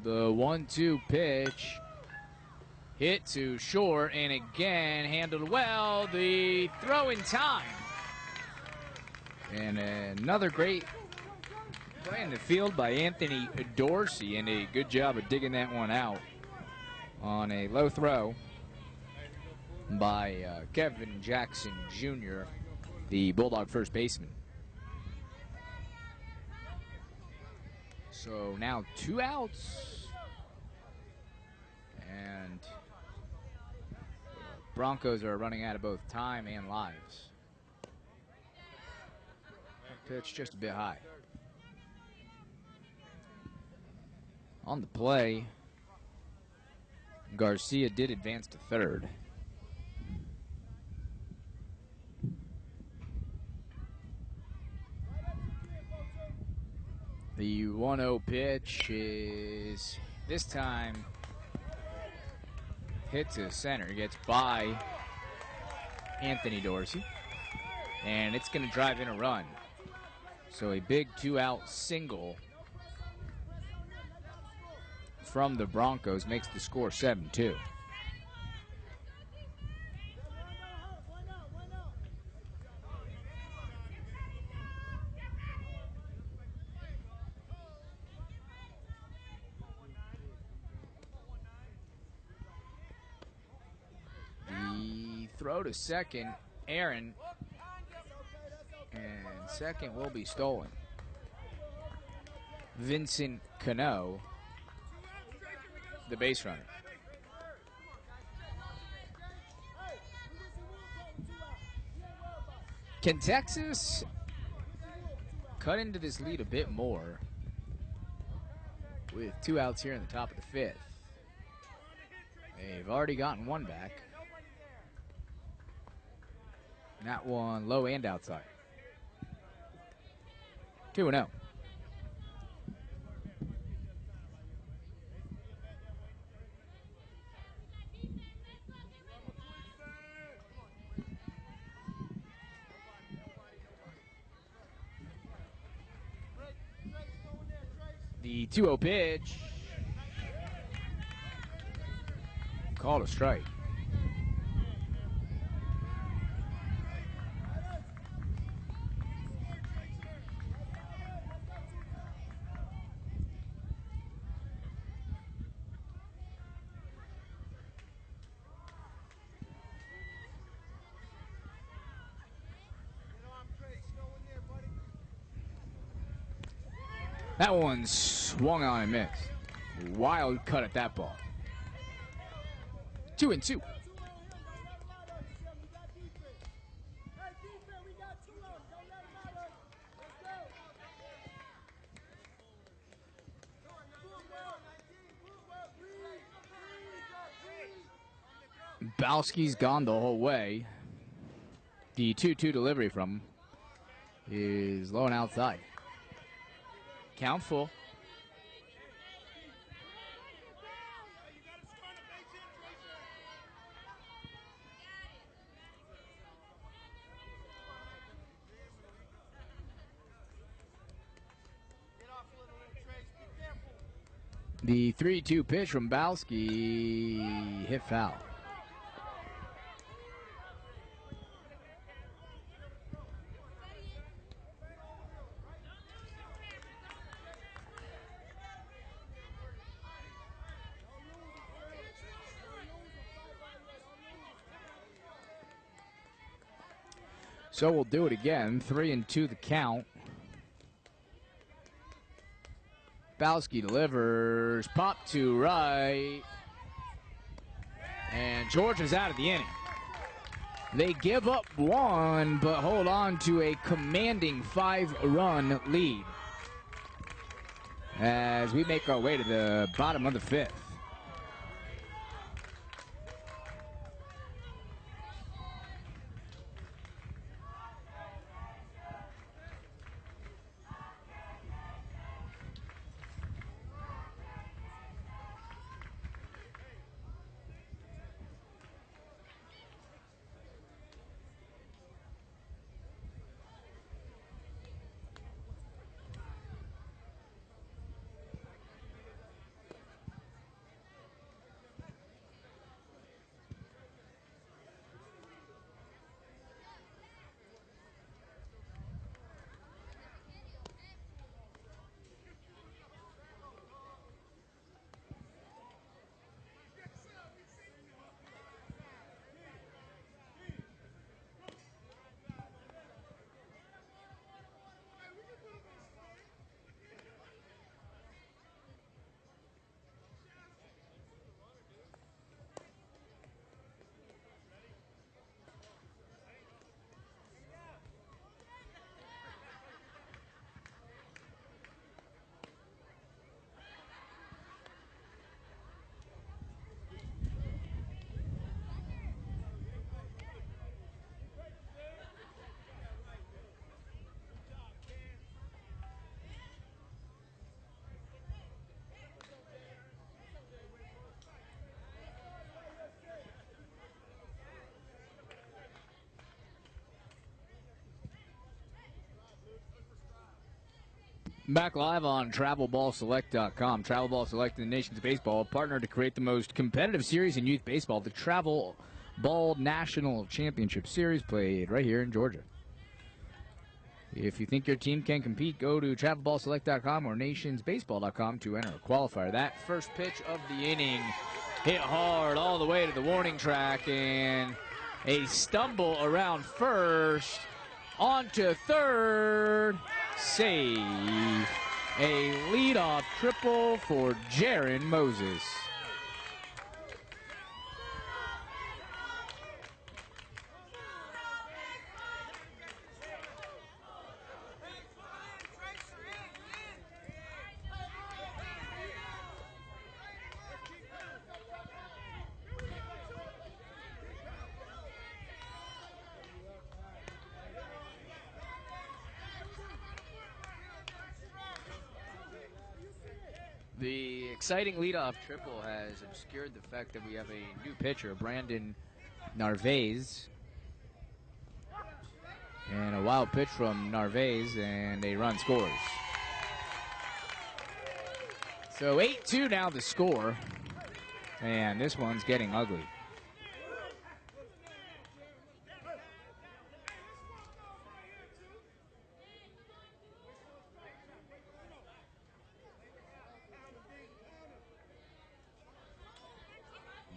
The 1-2 pitch. Hit to short, and again, handled well. The throw in time. And another great play in the field by Anthony Dorsey, and a good job of digging that one out on a low throw by Kevin Jackson Jr., the Bulldog first baseman. So now 2 outs. And Broncos are running out of both time and lives. Pitch just a bit high. On the play, Garcia did advance to third. The 1-0 pitch is this time hit to center. Gets by Anthony Dorsey. And it's going to drive in a run. So a big 2-out single from the Broncos makes the score 7-2. The throw to second, Aaron, and second will be stolen. Vincent Cano, the base runner. Can Texas cut into this lead a bit more with 2 outs here in the top of the 5th? They've already gotten one back. That one low and outside. 2-0. The 2-0 pitch. Called a strike. That one swung on and missed. Wild cut at that ball. 2-2. Bowski's gone the whole way. The 2-2 delivery from him is low and outside. Count full. The 3-2 pitch from Bowski hit foul. So we'll do it again. 3-2 the count. Bowski delivers. Pop to right. And Georgia's out of the inning. They give up one, but hold on to a commanding 5-run lead as we make our way to the bottom of the 5th. Back live on TravelBallSelect.com. Travel Ball Select, the nation's baseball partner to create the most competitive series in youth baseball, the Travel Ball National Championship Series, played right here in Georgia. If you think your team can compete, go to TravelBallSelect.com or NationsBaseball.com to enter a qualifier. That first pitch of the inning hit hard all the way to the warning track, and a stumble around first, onto third. Save. A leadoff triple for Jaron Moses. The exciting leadoff triple has obscured the fact that we have a new pitcher, Brandon Narvaez. And a wild pitch from Narvaez, and a run scores. So 8-2 now the score. And this one's getting ugly.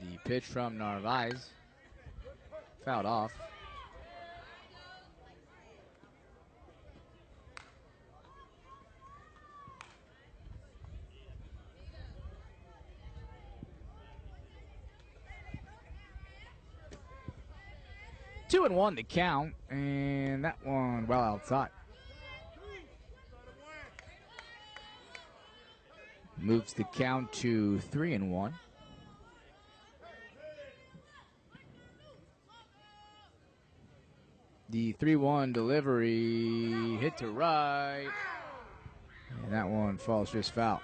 The pitch from Narvaez. Fouled off. Two and one the count, and that one well outside. Moves the count to 3-1. The 3-1 delivery hit to right, and that one falls just foul.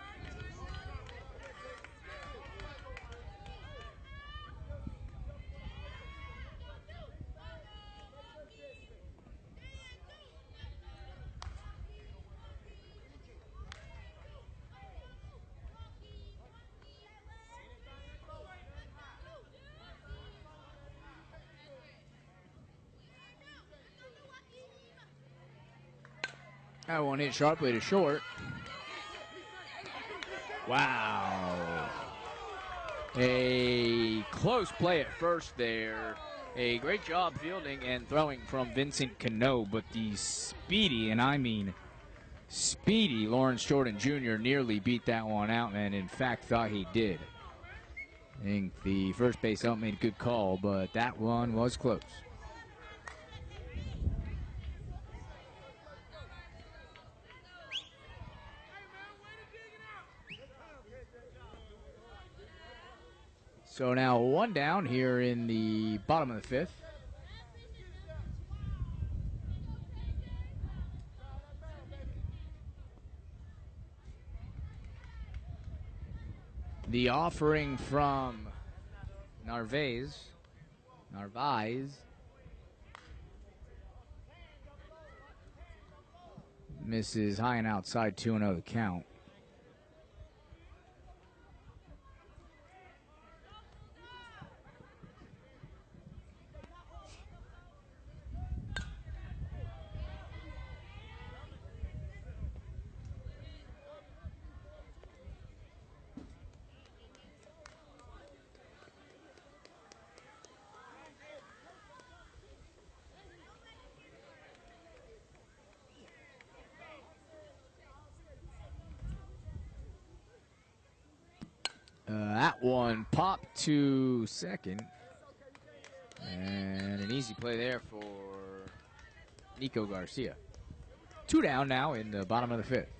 That one hit sharply to short. Wow. A close play at first there. A great job fielding and throwing from Vincent Cano, but the speedy, and I mean speedy, Lawrence Jordan Jr. nearly beat that one out, and in fact thought he did. I think the first base out made a good call, but that one was close. So now one down here in the bottom of the fifth. The offering from Narvaez misses high and outside, 2-0 the count. That one popped to second. And an easy play there for Nico Garcia. 2 down now in the bottom of the fifth.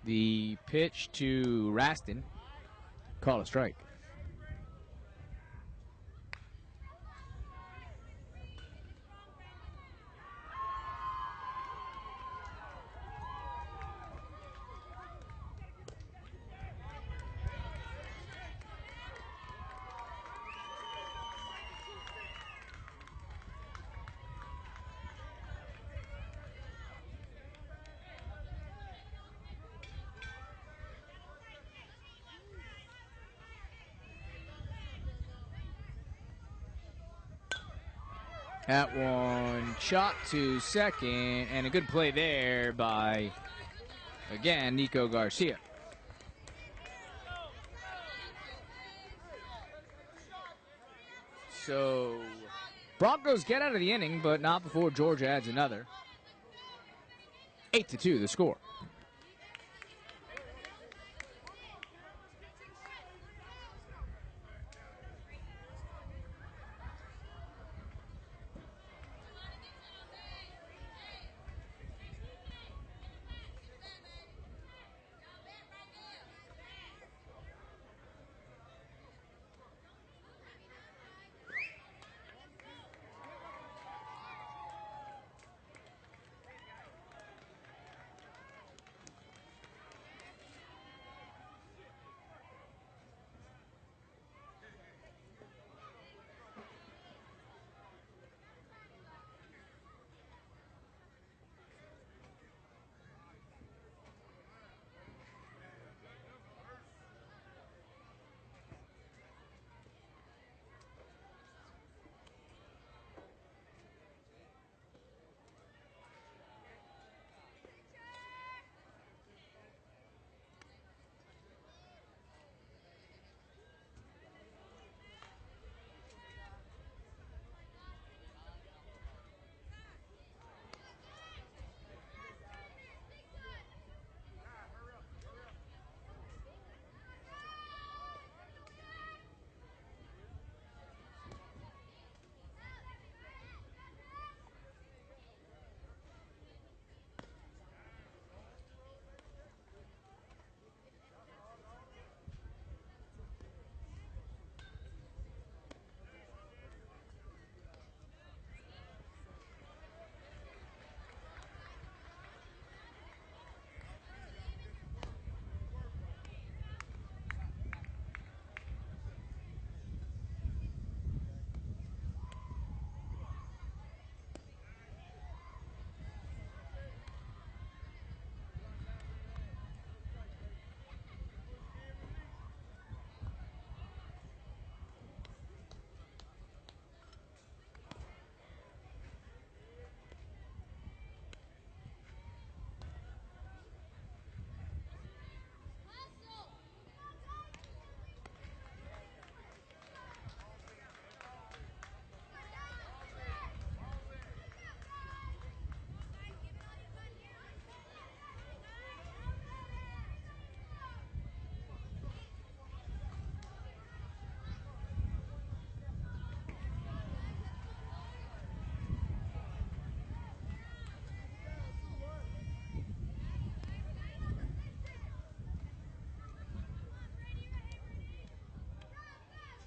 The pitch to Raston, call a strike. That one shot to second, and a good play there by, again, Nico Garcia. So, Broncos get out of the inning, but not before George adds another. 8-2 the score.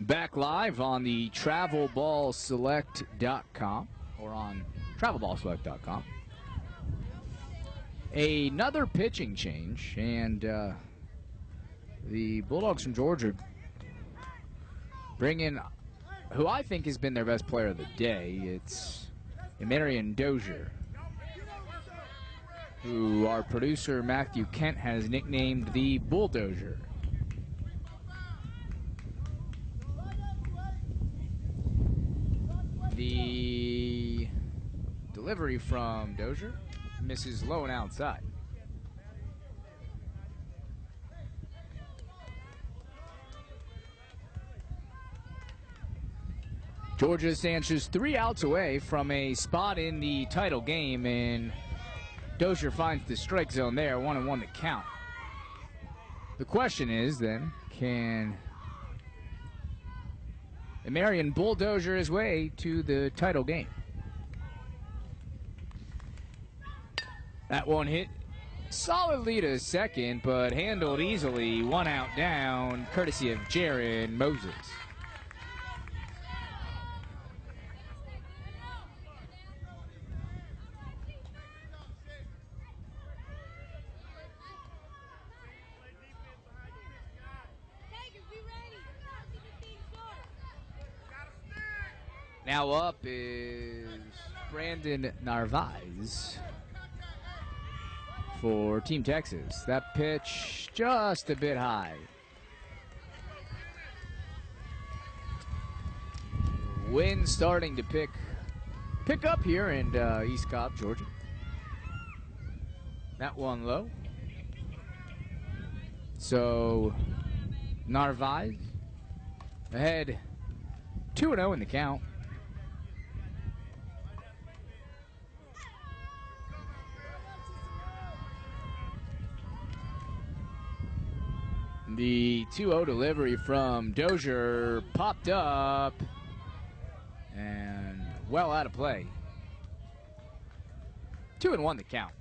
Back live on the travelballselect.com or on travelballselect.com. Another pitching change, and the Bulldogs from Georgia bring in who I think has been their best player of the day. It's Marion Dozier, who our producer Matthew Kent has nicknamed the Bulldozer. The delivery from Dozier misses low and outside. Georgia Sanchez 3 outs away from a spot in the title game, and Dozier finds the strike zone there, 1-1 the count. The question is then, can Marion bulldozer his way to the title game? That one hit solidly to second, but handled easily, 1 out down, courtesy of Jaron Moses. Now up is Brandon Narvaez for Team Texas. That pitch just a bit high. Wind starting to pick up here in East Cobb, Georgia. That one low. So Narvaez ahead 2-0 in the count. The 2-0 delivery from Dozier popped up and well out of play. 2-1 the count.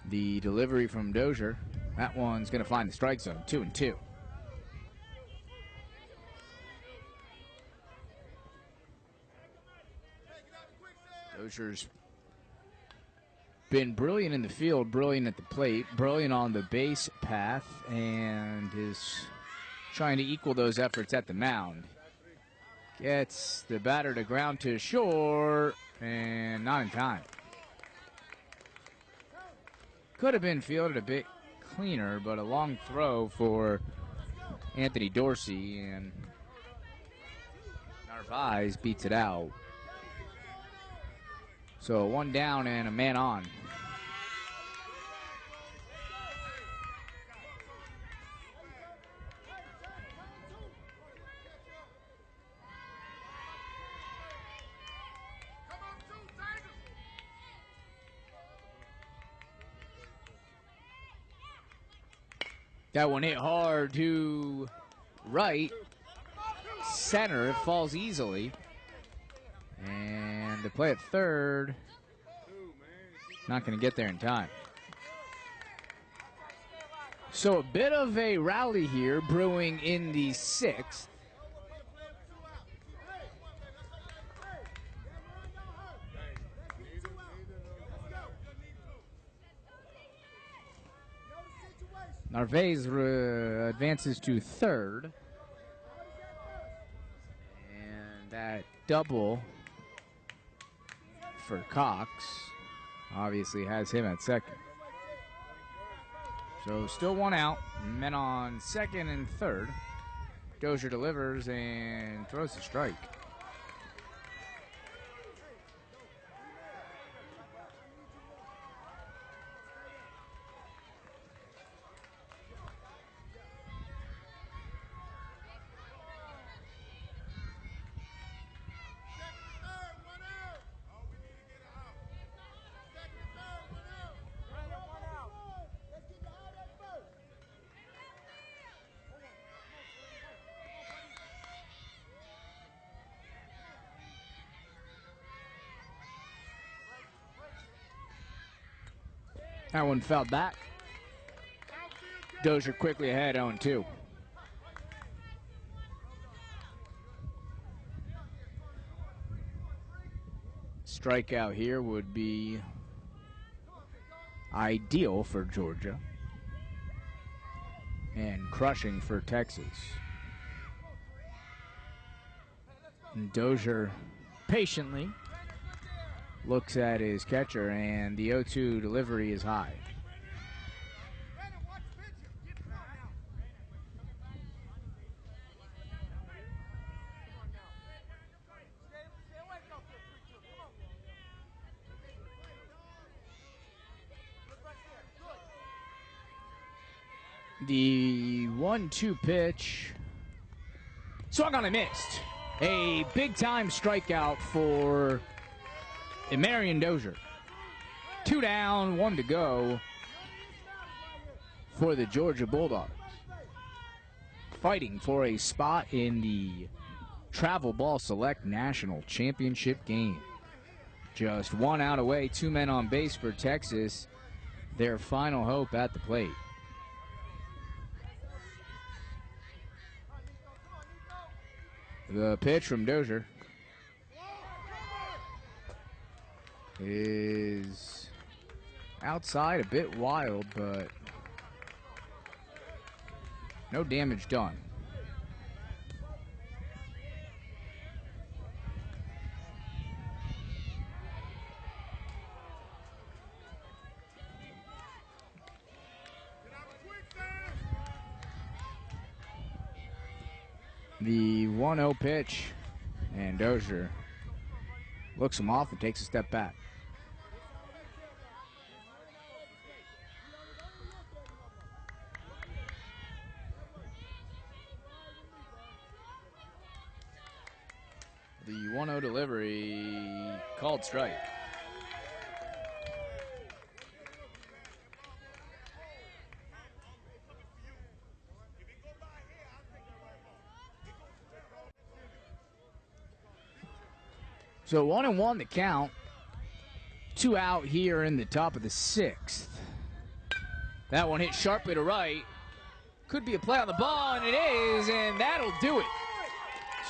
The delivery from Dozier, that one's going to find the strike zone, 2-2. Dozier's been brilliant in the field, brilliant at the plate, brilliant on the base path, and is trying to equal those efforts at the mound. Gets the batter to ground to short, and not in time. Could have been fielded a bit cleaner, but a long throw for Anthony Dorsey, and Narvaez beats it out. So 1 down and a man on. That one hit hard to right center. It falls easily. And the play at third, not going to get there in time. So a bit of a rally here brewing in the 6th. Narvaez advances to third. And that double for Cox obviously has him at second. So still 1 out. Men on second and third. Dozier delivers and throws the strike. That one fouled back. Dozier quickly ahead, 0-2. Strikeout here would be ideal for Georgia and crushing for Texas. And Dozier patiently looks at his catcher, and the 0-2 delivery is high. The 1-2 pitch swung on and missed. A big-time strikeout for Marion Dozier. 2 down, 1 to go for the Georgia Bulldogs. Fighting for a spot in the Travel Ball Select National Championship game. Just 1 out away, 2 men on base for Texas. Their final hope at the plate. The pitch from Dozier is outside, a bit wild, but no damage done. The 1-0 pitch, and Dozier looks him off and takes a step back. The 1-0 delivery called strike. So 1-1 the count. 2 out here in the top of the 6th. That one hit sharply to right. Could be a play on the ball, and it is, and that'll do it.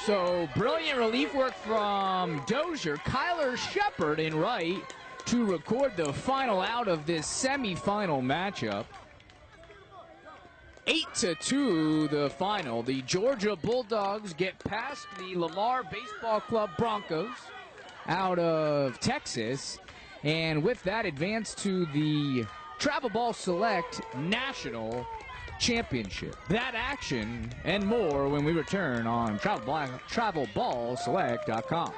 So brilliant relief work from Dozier. Kyler Shepard in right to record the final out of this semifinal matchup. 8-2 the final. The Georgia Bulldogs get past the Lamar Baseball Club Broncos out of Texas, and with that advance to the Travel Ball Select National Championship. That action and more when we return on TravelBallSelect.com.